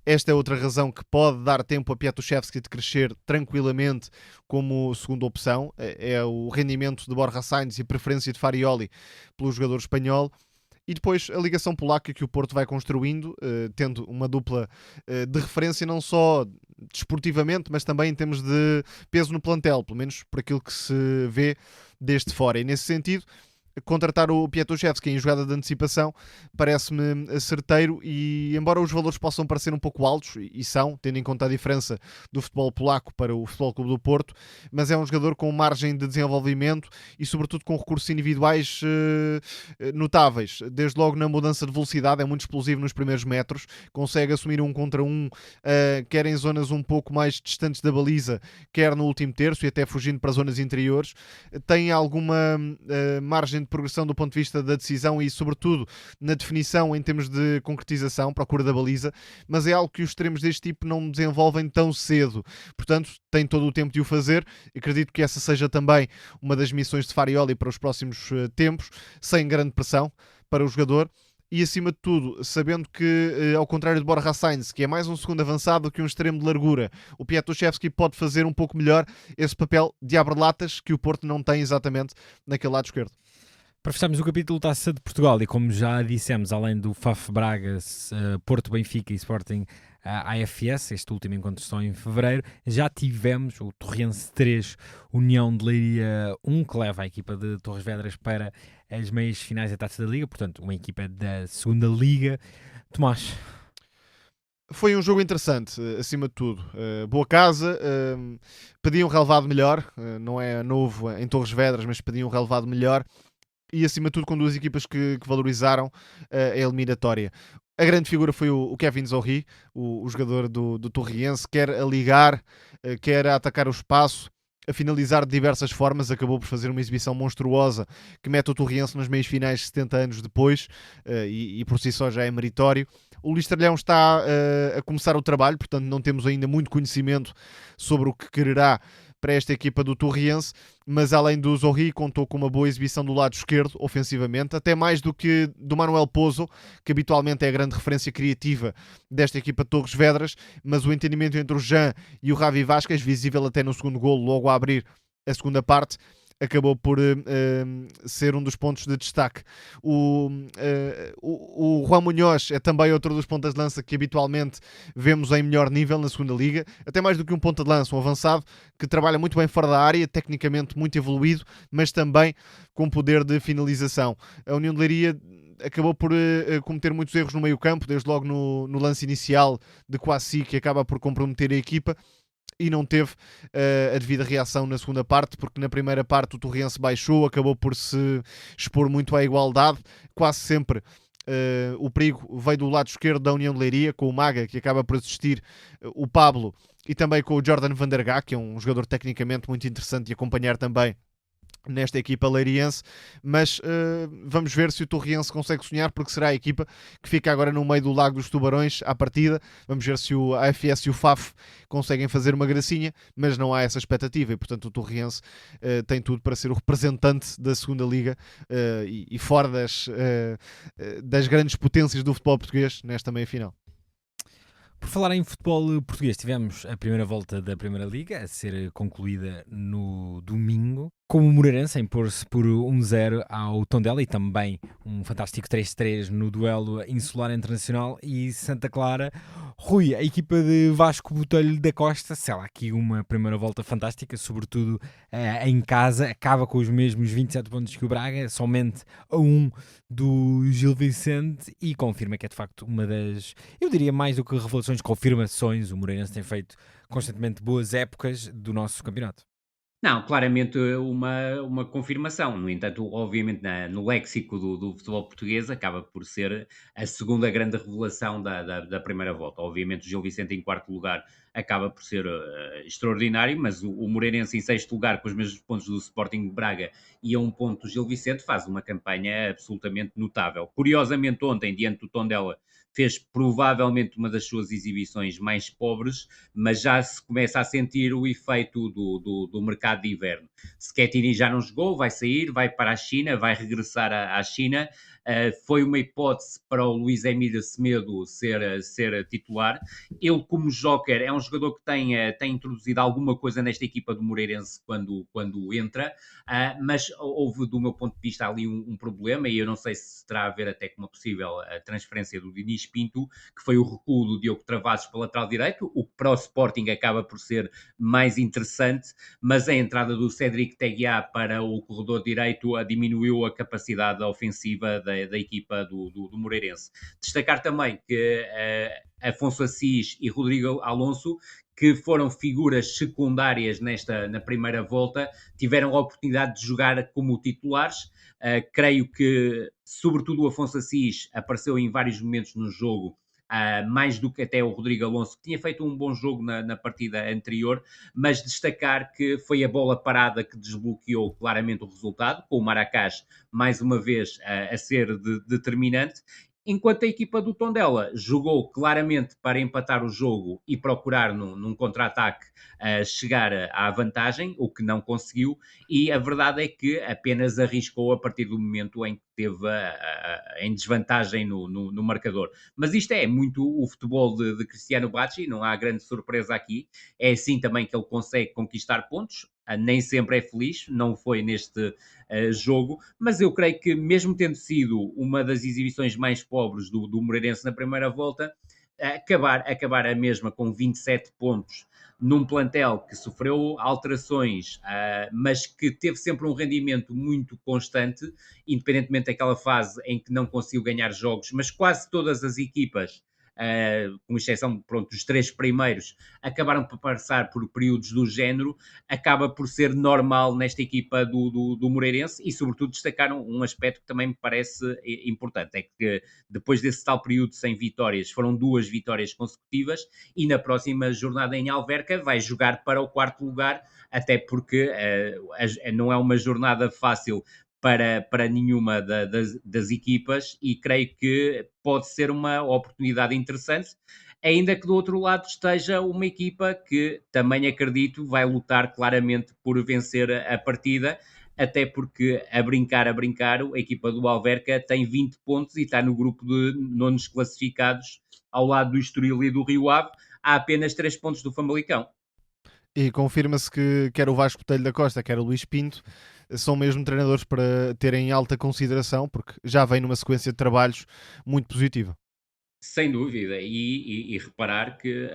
Esta é outra razão que pode dar tempo a Piatuszewski de crescer tranquilamente como segunda opção. É o rendimento de Borja Sainz e a preferência de Farioli pelo jogador espanhol. E depois a ligação polaca que o Porto vai construindo, tendo uma dupla de referência não só desportivamente, mas também em termos de peso no plantel, pelo menos por aquilo que se vê desde fora. E nesse sentido, contratar o Piatuszewski em jogada de antecipação parece-me certeiro e embora os valores possam parecer um pouco altos, e são, tendo em conta a diferença do futebol polaco para o Futebol Clube do Porto, mas é um jogador com margem de desenvolvimento e sobretudo com recursos individuais notáveis. Desde logo na mudança de velocidade, é muito explosivo nos primeiros metros, consegue assumir um contra um, quer em zonas um pouco mais distantes da baliza, quer no último terço e até fugindo para zonas interiores. Tem alguma margem de progressão do ponto de vista da decisão e, sobretudo, na definição em termos de concretização, procura da baliza, mas é algo que os extremos deste tipo não desenvolvem tão cedo. Portanto, tem todo o tempo de o fazer. Acredito que essa seja também uma das missões de Farioli para os próximos tempos, sem grande pressão para o jogador. E acima de tudo, sabendo que, ao contrário de Borja Sainz, que é mais um segundo avançado que um extremo de largura, o Piatuszewski pode fazer um pouco melhor esse papel de abre-latas que o Porto não tem exatamente naquele lado esquerdo. Para fecharmos o capítulo Taça de Portugal, e como já dissemos, além do FAF Braga, Porto, Benfica e Sporting AFS, este último encontro só em fevereiro, já tivemos o Torrense 3, União de Leiria 1, que leva a equipa de Torres Vedras para as meias finais da Taça da Liga, portanto uma equipa da segunda Liga. Tomás? Foi um jogo interessante, acima de tudo. Boa casa, pediam um relevado melhor, não é novo em Torres Vedras, mas pediam um relevado melhor. E acima de tudo com duas equipas que valorizaram a eliminatória. A grande figura foi o Kevin Zorri, o jogador do Torriense, quer a ligar, quer a atacar o espaço, a finalizar de diversas formas, acabou por fazer uma exibição monstruosa que mete o Torriense nas meias finais 70 anos depois, e por si só já é meritório. O Luís Tralhão está a começar o trabalho, portanto não temos ainda muito conhecimento sobre o que quererá para esta equipa do Torriense, mas além do Zorri contou com uma boa exibição do lado esquerdo, ofensivamente, até mais do que do Manuel Pozo, que habitualmente é a grande referência criativa desta equipa de Torres Vedras, mas o entendimento entre o Jean e o Ravi Vasquez, visível até no segundo golo, logo a abrir a segunda parte, acabou por ser um dos pontos de destaque. O Juan Munhoz é também outro dos pontas de lança que habitualmente vemos em melhor nível na segunda liga, até mais do que um ponta de lança, um avançado que trabalha muito bem fora da área, tecnicamente muito evoluído, mas também com poder de finalização. A União de Leiria acabou por cometer muitos erros no meio campo, desde logo no lance inicial de Kouassi, que acaba por comprometer a equipa, e não teve a devida reação na segunda parte, porque na primeira parte o Torrense baixou, acabou por se expor muito à igualdade, quase sempre. O perigo veio do lado esquerdo da União de Leiria, com o Maga, que acaba por assistir, o Pablo, e também com o Jordan van der Gaag, que é um jogador tecnicamente muito interessante de acompanhar também nesta equipa leiriense, mas vamos ver se o Torriense consegue sonhar, porque será a equipa que fica agora no meio do Lago dos Tubarões à partida. Vamos ver se o AFS e o FAF conseguem fazer uma gracinha, mas não há essa expectativa e portanto o Torriense tem tudo para ser o representante da segunda liga e fora das grandes potências do futebol português nesta meia-final. Por falar em futebol português, tivemos a primeira volta da Primeira Liga a ser concluída no domingo, com o Moreirense a impor-se por 1-0 ao Tondela e também um fantástico 3-3 no duelo Insular Internacional e Santa Clara. Rui, a equipa de Vasco Botelho da Costa, sei lá, aqui uma primeira volta fantástica, sobretudo em casa, acaba com os mesmos 27 pontos que o Braga, somente a 1 do Gil Vicente, e confirma que é de facto uma das, eu diria mais do que revelações, confirmações. O Moreirense tem feito constantemente boas épocas do nosso campeonato. Não, claramente uma confirmação. No entanto, obviamente, no léxico do futebol português, acaba por ser a segunda grande revelação da primeira volta. Obviamente, o Gil Vicente em quarto lugar acaba por ser extraordinário, mas o Moreirense em sexto lugar, com os mesmos pontos do Sporting de Braga e a 1 ponto do Gil Vicente, faz uma campanha absolutamente notável. Curiosamente, ontem, diante do Tondela, fez provavelmente uma das suas exibições mais pobres, mas já se começa a sentir o efeito do mercado de inverno. Sketini já não jogou, vai sair, vai para a China, vai regressar à China. Foi uma hipótese para o Luís Emílio Semedo ser titular. Ele, como joker, é um jogador que tem introduzido alguma coisa nesta equipa do Moreirense quando entra, mas houve, do meu ponto de vista, ali um problema, e eu não sei se terá a ver até com uma possível transferência do Diniz Pinto, que foi o recuo do Diogo Travassos para o lateral direito, o que para o Sporting acaba por ser mais interessante, mas a entrada do Cédric Teguiá para o corredor direito diminuiu a capacidade ofensiva da equipa do Moreirense. Destacar também que Afonso Assis e Rodrigo Alonso, que foram figuras secundárias na primeira volta, tiveram a oportunidade de jogar como titulares. Creio que, sobretudo, o Afonso Assis apareceu em vários momentos no jogo mais do que até o Rodrigo Alonso, que tinha feito um bom jogo na partida anterior, mas destacar que foi a bola parada que desbloqueou claramente o resultado, com o Maracás mais uma vez a ser determinante, enquanto a equipa do Tondela jogou claramente para empatar o jogo e procurar num contra-ataque chegar à vantagem, o que não conseguiu, e a verdade é que apenas arriscou a partir do momento em que esteve em desvantagem no marcador. Mas isto é muito o futebol de Cristiano Bacci, não há grande surpresa aqui, é assim também que ele consegue conquistar pontos, nem sempre é feliz, não foi neste jogo, mas eu creio que mesmo tendo sido uma das exibições mais pobres do Moreirense na primeira volta, acabar a mesma com 27 pontos num plantel que sofreu alterações, mas que teve sempre um rendimento muito constante, independentemente daquela fase em que não conseguiu ganhar jogos, mas quase todas as equipas, com exceção dos 3 primeiros, acabaram por passar por períodos do género, acaba por ser normal nesta equipa do Moreirense e, sobretudo, destacaram um aspecto que também me parece importante, é que depois desse tal período sem vitórias, foram 2 vitórias consecutivas e na próxima jornada em Alverca vai jogar para o 4º lugar, até porque não é uma jornada fácil para nenhuma das equipas e creio que pode ser uma oportunidade interessante, ainda que do outro lado esteja uma equipa que também acredito vai lutar claramente por vencer a partida, até porque a brincar, a equipa do Alverca tem 20 pontos e está no grupo de nonos classificados ao lado do Estoril e do Rio Ave, há apenas 3 pontos do Famalicão. E confirma-se que quer o Vasco Botelho da Costa, quer o Luís Pinto, são mesmo treinadores para terem em alta consideração, porque já vem numa sequência de trabalhos muito positiva. Sem dúvida, e reparar que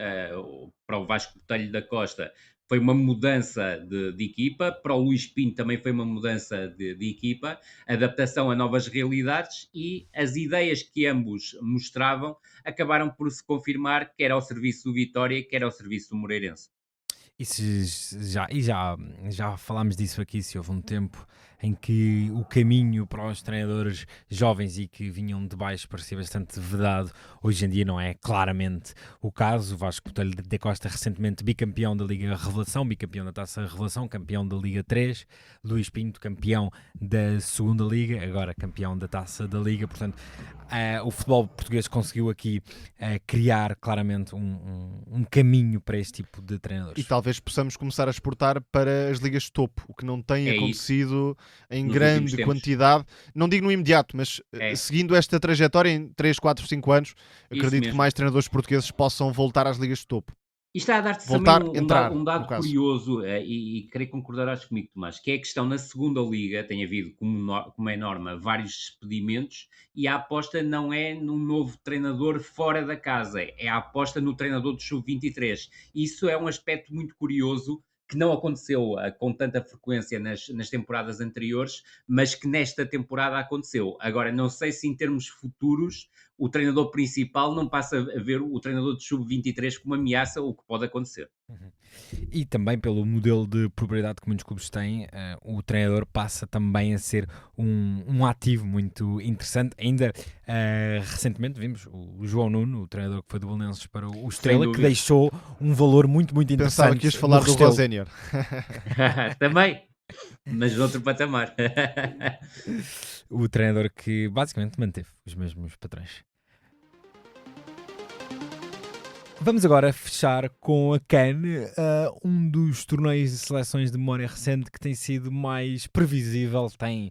para o Vasco Botelho da Costa foi uma mudança de equipa, para o Luís Pinto também foi uma mudança de equipa, adaptação a novas realidades e as ideias que ambos mostravam acabaram por se confirmar, quer ao serviço do Vitória, quer ao serviço do Moreirense. Já falámos disso aqui, se houve um tempo em que o caminho para os treinadores jovens e que vinham de baixo parecia bastante vedado, hoje em dia não é claramente o caso. O Vasco Botelho da Costa, recentemente bicampeão da Liga Revelação, bicampeão da Taça Revelação, campeão da Liga 3, Luís Pinto, campeão da Segunda Liga, agora campeão da Taça da Liga, portanto o futebol português conseguiu aqui criar claramente um caminho para este tipo de treinadores. E talvez possamos começar a exportar para as ligas de topo, o que não tem acontecido em grande quantidade. Não digo no imediato, mas seguindo esta trajetória em 3, 4, 5 anos, acredito que mais treinadores portugueses possam voltar às ligas de topo. E está a dar-te também um dado curioso, e creio que concordarás comigo, Tomás, que é a questão na segunda liga, tem havido como é norma vários despedimentos e a aposta não é num novo treinador fora da casa, é a aposta no treinador do Sub-23. Isso é um aspecto muito curioso que não aconteceu com tanta frequência nas temporadas anteriores, mas que nesta temporada aconteceu. Agora, não sei se em termos futuros o treinador principal não passa a ver o treinador de sub-23 como ameaça, o que pode acontecer. E também pelo modelo de propriedade que muitos clubes têm, o treinador passa também a ser um ativo muito interessante. Ainda recentemente vimos o João Nuno, o treinador que foi do Belenenses para o Estrela, que deixou um valor muito, muito interessante. Pensava que ias falar do Rosénior. Também, mas noutro patamar. O treinador que basicamente manteve os mesmos patrões. Vamos agora fechar com a CAN, um dos torneios de seleções de memória recente que tem sido mais previsível. Tem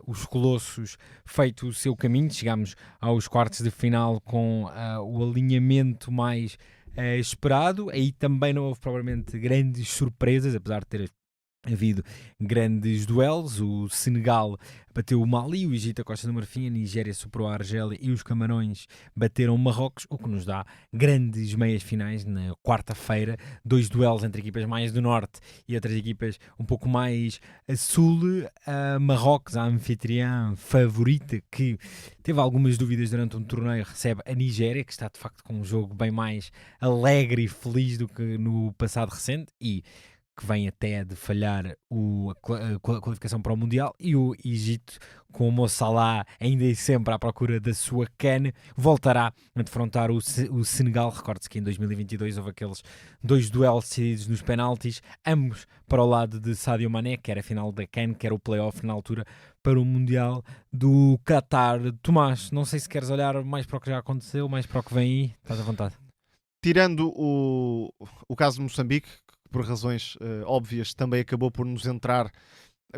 os Colossos feito o seu caminho. Chegamos aos quartos de final com o alinhamento mais esperado. Aí também não houve propriamente grandes surpresas, apesar de ter havido grandes duelos. O Senegal bateu o Mali, o Egito a Costa do Marfim, a Nigéria superou a Argélia e os Camarões bateram o Marrocos, o que nos dá grandes meias finais na quarta-feira, 2 duelos entre equipas mais do norte e outras equipas um pouco mais a sul. A Marrocos, a anfitriã favorita, que teve algumas dúvidas durante um torneio, recebe a Nigéria, que está de facto com um jogo bem mais alegre e feliz do que no passado recente, e que vem até de falhar a qualificação para o Mundial, e o Egito, com o Mo Salah ainda e sempre à procura da sua CAN, voltará a defrontar o Senegal. Recorde-se que em 2022 houve aqueles 2 duelos decididos nos penaltis, ambos para o lado de Sadio Mané, que era a final da CAN, que era o play-off na altura para o Mundial do Qatar. Tomás, não sei se queres olhar mais para o que já aconteceu, mais para o que vem aí, estás à vontade. Tirando o caso de Moçambique, que por razões óbvias também acabou por nos entrar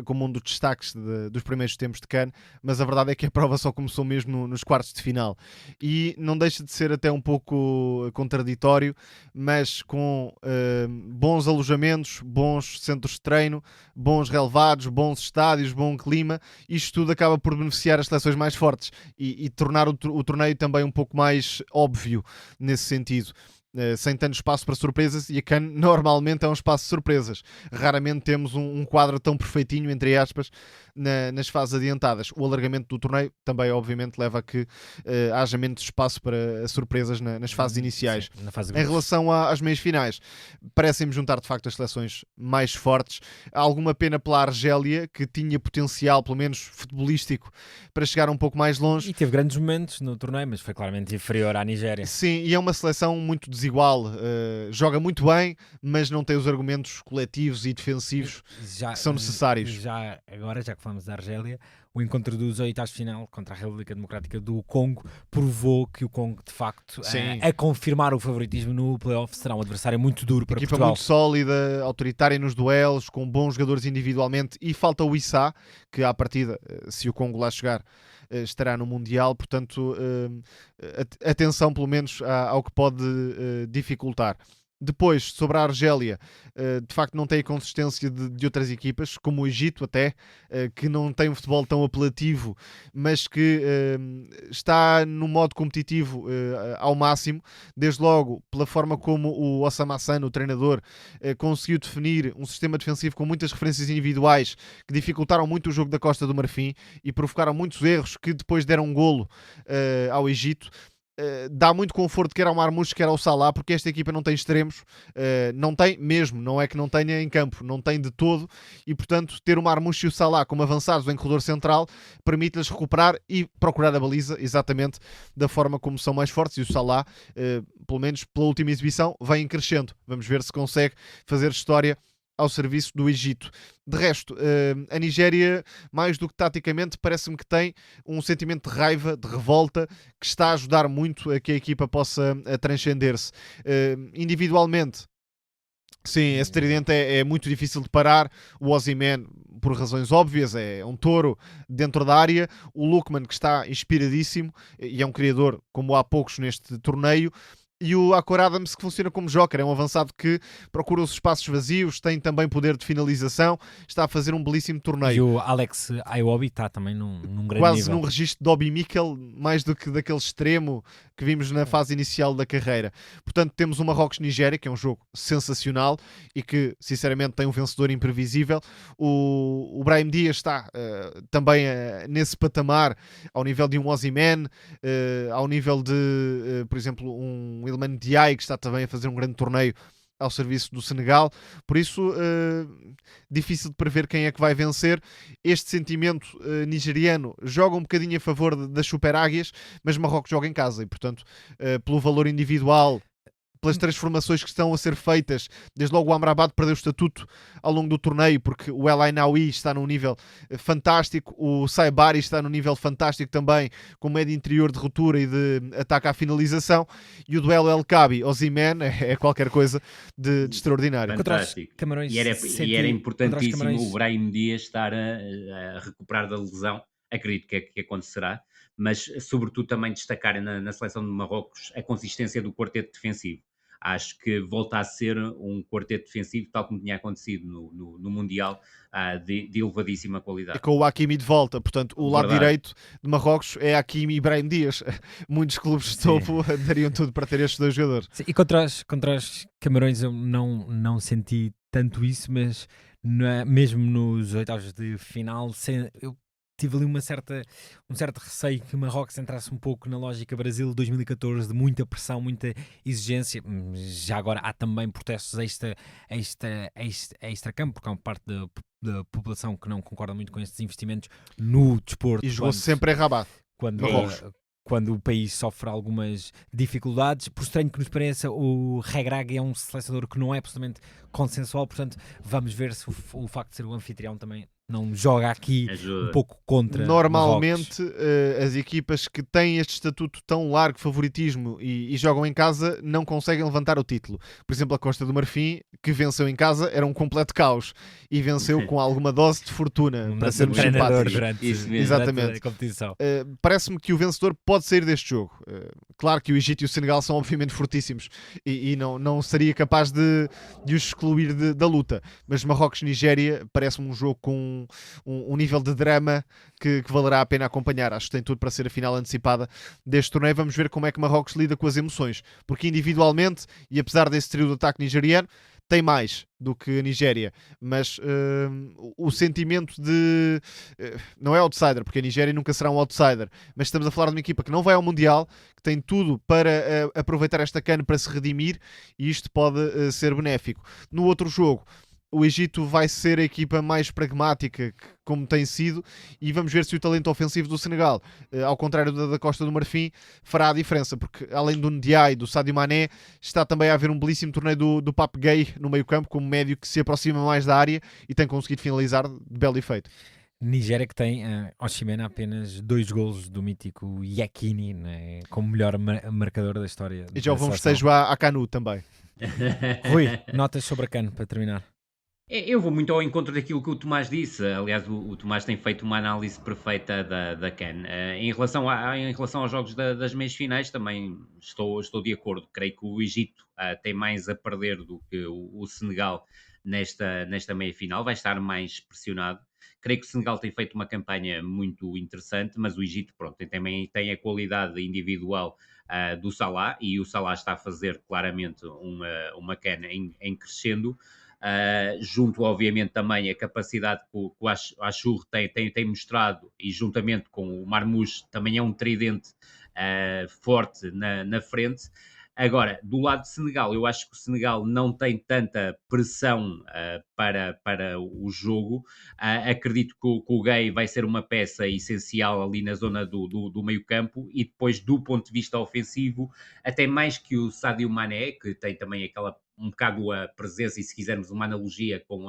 como um dos destaques dos primeiros tempos de CAN, mas a verdade é que a prova só começou mesmo nos quartos de final, e não deixa de ser até um pouco contraditório, mas com bons alojamentos, bons centros de treino, bons relevados, bons estádios, bom clima, isto tudo acaba por beneficiar as seleções mais fortes e tornar o torneio também um pouco mais óbvio nesse sentido. Sem tanto espaço para surpresas, e a CAN normalmente é um espaço de surpresas. Raramente temos um quadro tão perfeitinho, entre aspas, nas fases adiantadas. O alargamento do torneio também, obviamente, leva a que haja menos espaço para surpresas nas fases iniciais. Sim, na fase em relação às meias finais, parecem-me juntar de facto as seleções mais fortes. Há alguma pena pela Argélia, que tinha potencial, pelo menos futebolístico, para chegar um pouco mais longe. E teve grandes momentos no torneio, mas foi claramente inferior à Nigéria. Sim, e é uma seleção muito desigual. Joga muito bem, mas não tem os argumentos coletivos e defensivos que são necessários. Agora, já que falamos da Argélia, o encontro dos oitavos de final contra a República Democrática do Congo provou que o Congo, de facto, a confirmar o favoritismo no play-off, será um adversário muito duro para Equipa Portugal. Muito sólida, autoritária nos duelos, com bons jogadores individualmente, e falta o Issa, que à partida, se o Congo lá chegar, estará no Mundial, portanto atenção pelo menos ao que pode dificultar. Depois, sobre a Argélia, de facto não tem a consistência de outras equipas, como o Egito até, que não tem um futebol tão apelativo, mas que está no modo competitivo ao máximo, desde logo pela forma como o Osama Hassan, o treinador, conseguiu definir um sistema defensivo com muitas referências individuais que dificultaram muito o jogo da Costa do Marfim e provocaram muitos erros que depois deram um golo ao Egito. Dá muito conforto quer ao Marmoush, quer ao Salah, porque esta equipa não tem extremos, não tem mesmo, não é que não tenha em campo, não tem de todo, e portanto ter o Marmoush e o Salah como avançados em corredor central permite-lhes recuperar e procurar a baliza exatamente da forma como são mais fortes, e o Salah, pelo menos pela última exibição, vem crescendo. Vamos ver se consegue fazer história ao serviço do Egito. De resto, a Nigéria, mais do que taticamente, parece-me que tem um sentimento de raiva, de revolta, que está a ajudar muito a que a equipa possa transcender-se. Individualmente, sim, esse tridente é muito difícil de parar. O Osimhen, por razões óbvias, é um touro dentro da área. O Lookman, que está inspiradíssimo e é um criador como há poucos neste torneio. E o Akor Adams, que funciona como joker, é um avançado que procura os espaços vazios, tem também poder de finalização, está a fazer um belíssimo torneio. E o Alex Iwobi está também num grande quase nível. Num registro de Obi Mikel, mais do que daquele extremo que vimos na fase inicial da carreira. Portanto, temos o Marrocos-Nigéria, que é um jogo sensacional e que, sinceramente, tem um vencedor imprevisível. O Brahim Dias está também nesse patamar, ao nível de um Osimhen, ao nível de, por exemplo, um Iliman Ndiaye, que está também a fazer um grande torneio ao serviço do Senegal. Por isso, difícil de prever quem é que vai vencer. Este sentimento nigeriano joga um bocadinho a favor das Super Águias, mas Marrocos joga em casa e, portanto, pelo valor individual, pelas transformações que estão a ser feitas, desde logo o Amrabat perdeu o estatuto ao longo do torneio, porque o El Ainaoui está num nível fantástico, o Saibari está num nível fantástico também, com média interior de ruptura e de ataque à finalização, e o duelo El Kabi Osimhen é qualquer coisa de extraordinário. Fantástico. Camarões, E era importantíssimo o Brahim Dias estar a recuperar da lesão. Acredito que acontecerá, mas sobretudo também destacar na seleção de Marrocos a consistência do quarteto defensivo. Acho que volta a ser um quarteto defensivo, tal como tinha acontecido no Mundial, de elevadíssima qualidade. E com o Hakimi de volta, portanto, o lado Verdade. direito de Marrocos é Hakimi e Brahim Dias. Muitos clubes de topo dariam tudo para ter estes dois jogadores. Sim, e contra os Camarões eu não senti tanto isso, mas mesmo nos oitavos de final, eu tive ali um certo receio que Marrocos entrasse um pouco na lógica Brasil 2014 de muita pressão, muita exigência. Já agora há também protestos extra-campo, porque há uma parte da população que não concorda muito com estes investimentos no desporto. E jogou sempre em Rabat. Quando o país sofre algumas dificuldades. Por estranho que nos pareça, o Regragui é um selecionador que não é absolutamente consensual, portanto vamos ver se o facto de ser o anfitrião também não joga aqui um pouco contra Normalmente Marrocos. As equipas que têm este estatuto tão largo, favoritismo e jogam em casa, não conseguem levantar o título. Por exemplo, a Costa do Marfim, que venceu em casa, era um completo caos e venceu com alguma dose de fortuna, para sermos simpáticos. Durante a competição. Parece-me que o vencedor pode sair deste jogo. Claro que o Egito e o Senegal são obviamente fortíssimos e não seria capaz de os excluir da luta, mas Marrocos-Nigéria parece-me um jogo com um nível de drama que valerá a pena acompanhar. Acho que tem tudo para ser a final antecipada deste torneio. Vamos ver como é que Marrocos lida com as emoções, porque individualmente, e apesar desse trio de ataque nigeriano, tem mais do que a Nigéria, mas o sentimento de não é outsider, porque a Nigéria nunca será um outsider, mas estamos a falar de uma equipa que não vai ao Mundial, que tem tudo para aproveitar esta CAN para se redimir, e isto pode ser benéfico. No outro jogo, o Egito vai ser a equipa mais pragmática, como tem sido, e vamos ver se o talento ofensivo do Senegal, ao contrário da Costa do Marfim, fará a diferença, porque além do Ndiaye e do Sadio Mané, está também a haver um belíssimo torneio do Pape Gueye no meio campo, como médio que se aproxima mais da área e tem conseguido finalizar de belo efeito. Nigéria que tem Osimhen apenas 2 golos do mítico Yekini, né, como melhor marcador da história. E já houve um festejo à Canu também. Rui, notas sobre a CAN para terminar? Eu vou muito ao encontro daquilo que o Tomás disse. Aliás, o Tomás tem feito uma análise perfeita da CAN. Em relação aos jogos das meias finais, também estou de acordo. Creio que o Egito tem mais a perder do que o Senegal nesta meia final. Vai estar mais pressionado. Creio que o Senegal tem feito uma campanha muito interessante, mas o Egito, pronto, também tem a qualidade individual do Salah, e o Salah está a fazer claramente uma CAN em crescendo. Junto, obviamente, também a capacidade que o Achour tem mostrado, e juntamente com o Marmoush, também é um tridente forte na frente. Agora, do lado de Senegal, eu acho que o Senegal não tem tanta pressão para o jogo. Acredito que o Gueye vai ser uma peça essencial ali na zona do meio campo, e depois, do ponto de vista ofensivo, até mais que o Sadio Mané, que tem também um bocado a presença, e se quisermos uma analogia com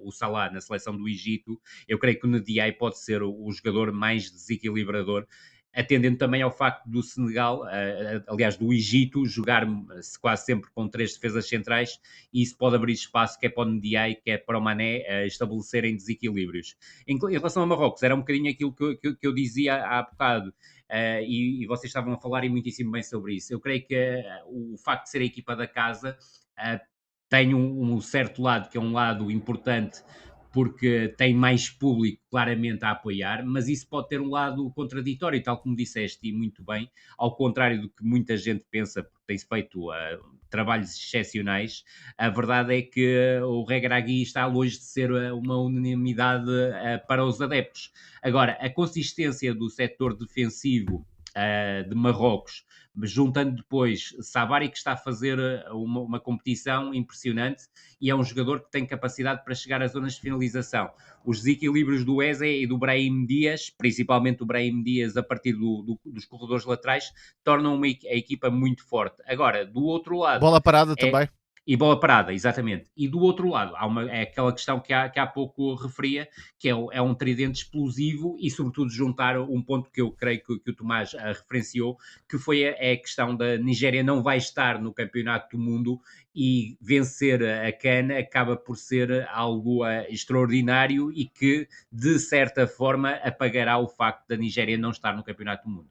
o Salah na seleção do Egito, eu creio que o Ndiaye pode ser o jogador mais desequilibrador, atendendo também ao facto do Senegal, aliás do Egito, jogar quase sempre com 3 defesas centrais, e isso pode abrir espaço quer para o Ndiaye, quer para o Mané, estabelecerem desequilíbrios. Em relação a Marrocos, era um bocadinho aquilo que eu dizia há bocado, e vocês estavam a falar e muitíssimo bem sobre isso. Eu creio que o facto de ser a equipa da casa tem um certo lado, que é um lado importante, porque tem mais público claramente a apoiar, mas isso pode ter um lado contraditório, tal como disseste, e muito bem, ao contrário do que muita gente pensa, porque tem-se feito trabalhos excepcionais. A verdade é que o Regragui está longe de ser uma unanimidade para os adeptos. Agora, a consistência do setor defensivo de Marrocos, juntando depois Sabari, que está a fazer uma competição impressionante, e é um jogador que tem capacidade para chegar às zonas de finalização. Os desequilíbrios do Eze e do Brahim Dias, principalmente o Brahim Dias a partir dos corredores laterais, tornam a equipa muito forte. Agora, do outro lado... Bola parada também. E bola parada, exatamente. E do outro lado, é aquela questão que há pouco referia, que é um tridente explosivo, e sobretudo juntar um ponto que eu creio que o Tomás referenciou, que foi a questão da Nigéria não vai estar no Campeonato do Mundo, e vencer a CAN acaba por ser algo extraordinário, e que, de certa forma, apagará o facto da Nigéria não estar no Campeonato do Mundo.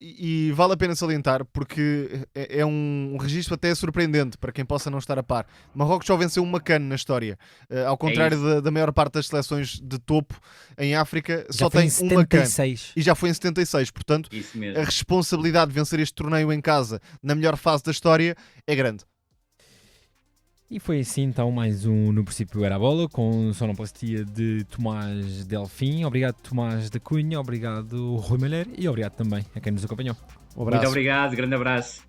E vale a pena salientar, porque é um registro até surpreendente para quem possa não estar a par. Marrocos só venceu uma CAN na história, ao contrário da maior parte das seleções de topo em África, só tem uma CAN. E já foi em 76, portanto a responsabilidade de vencer este torneio em casa na melhor fase da história é grande. E foi assim então mais um No Princípio Era a Bola, com sonoplastia de Tomás Delfim. Obrigado Tomás da Cunha, obrigado Rui Malheiro e obrigado também a quem nos acompanhou. Um abraço. Muito obrigado, grande abraço.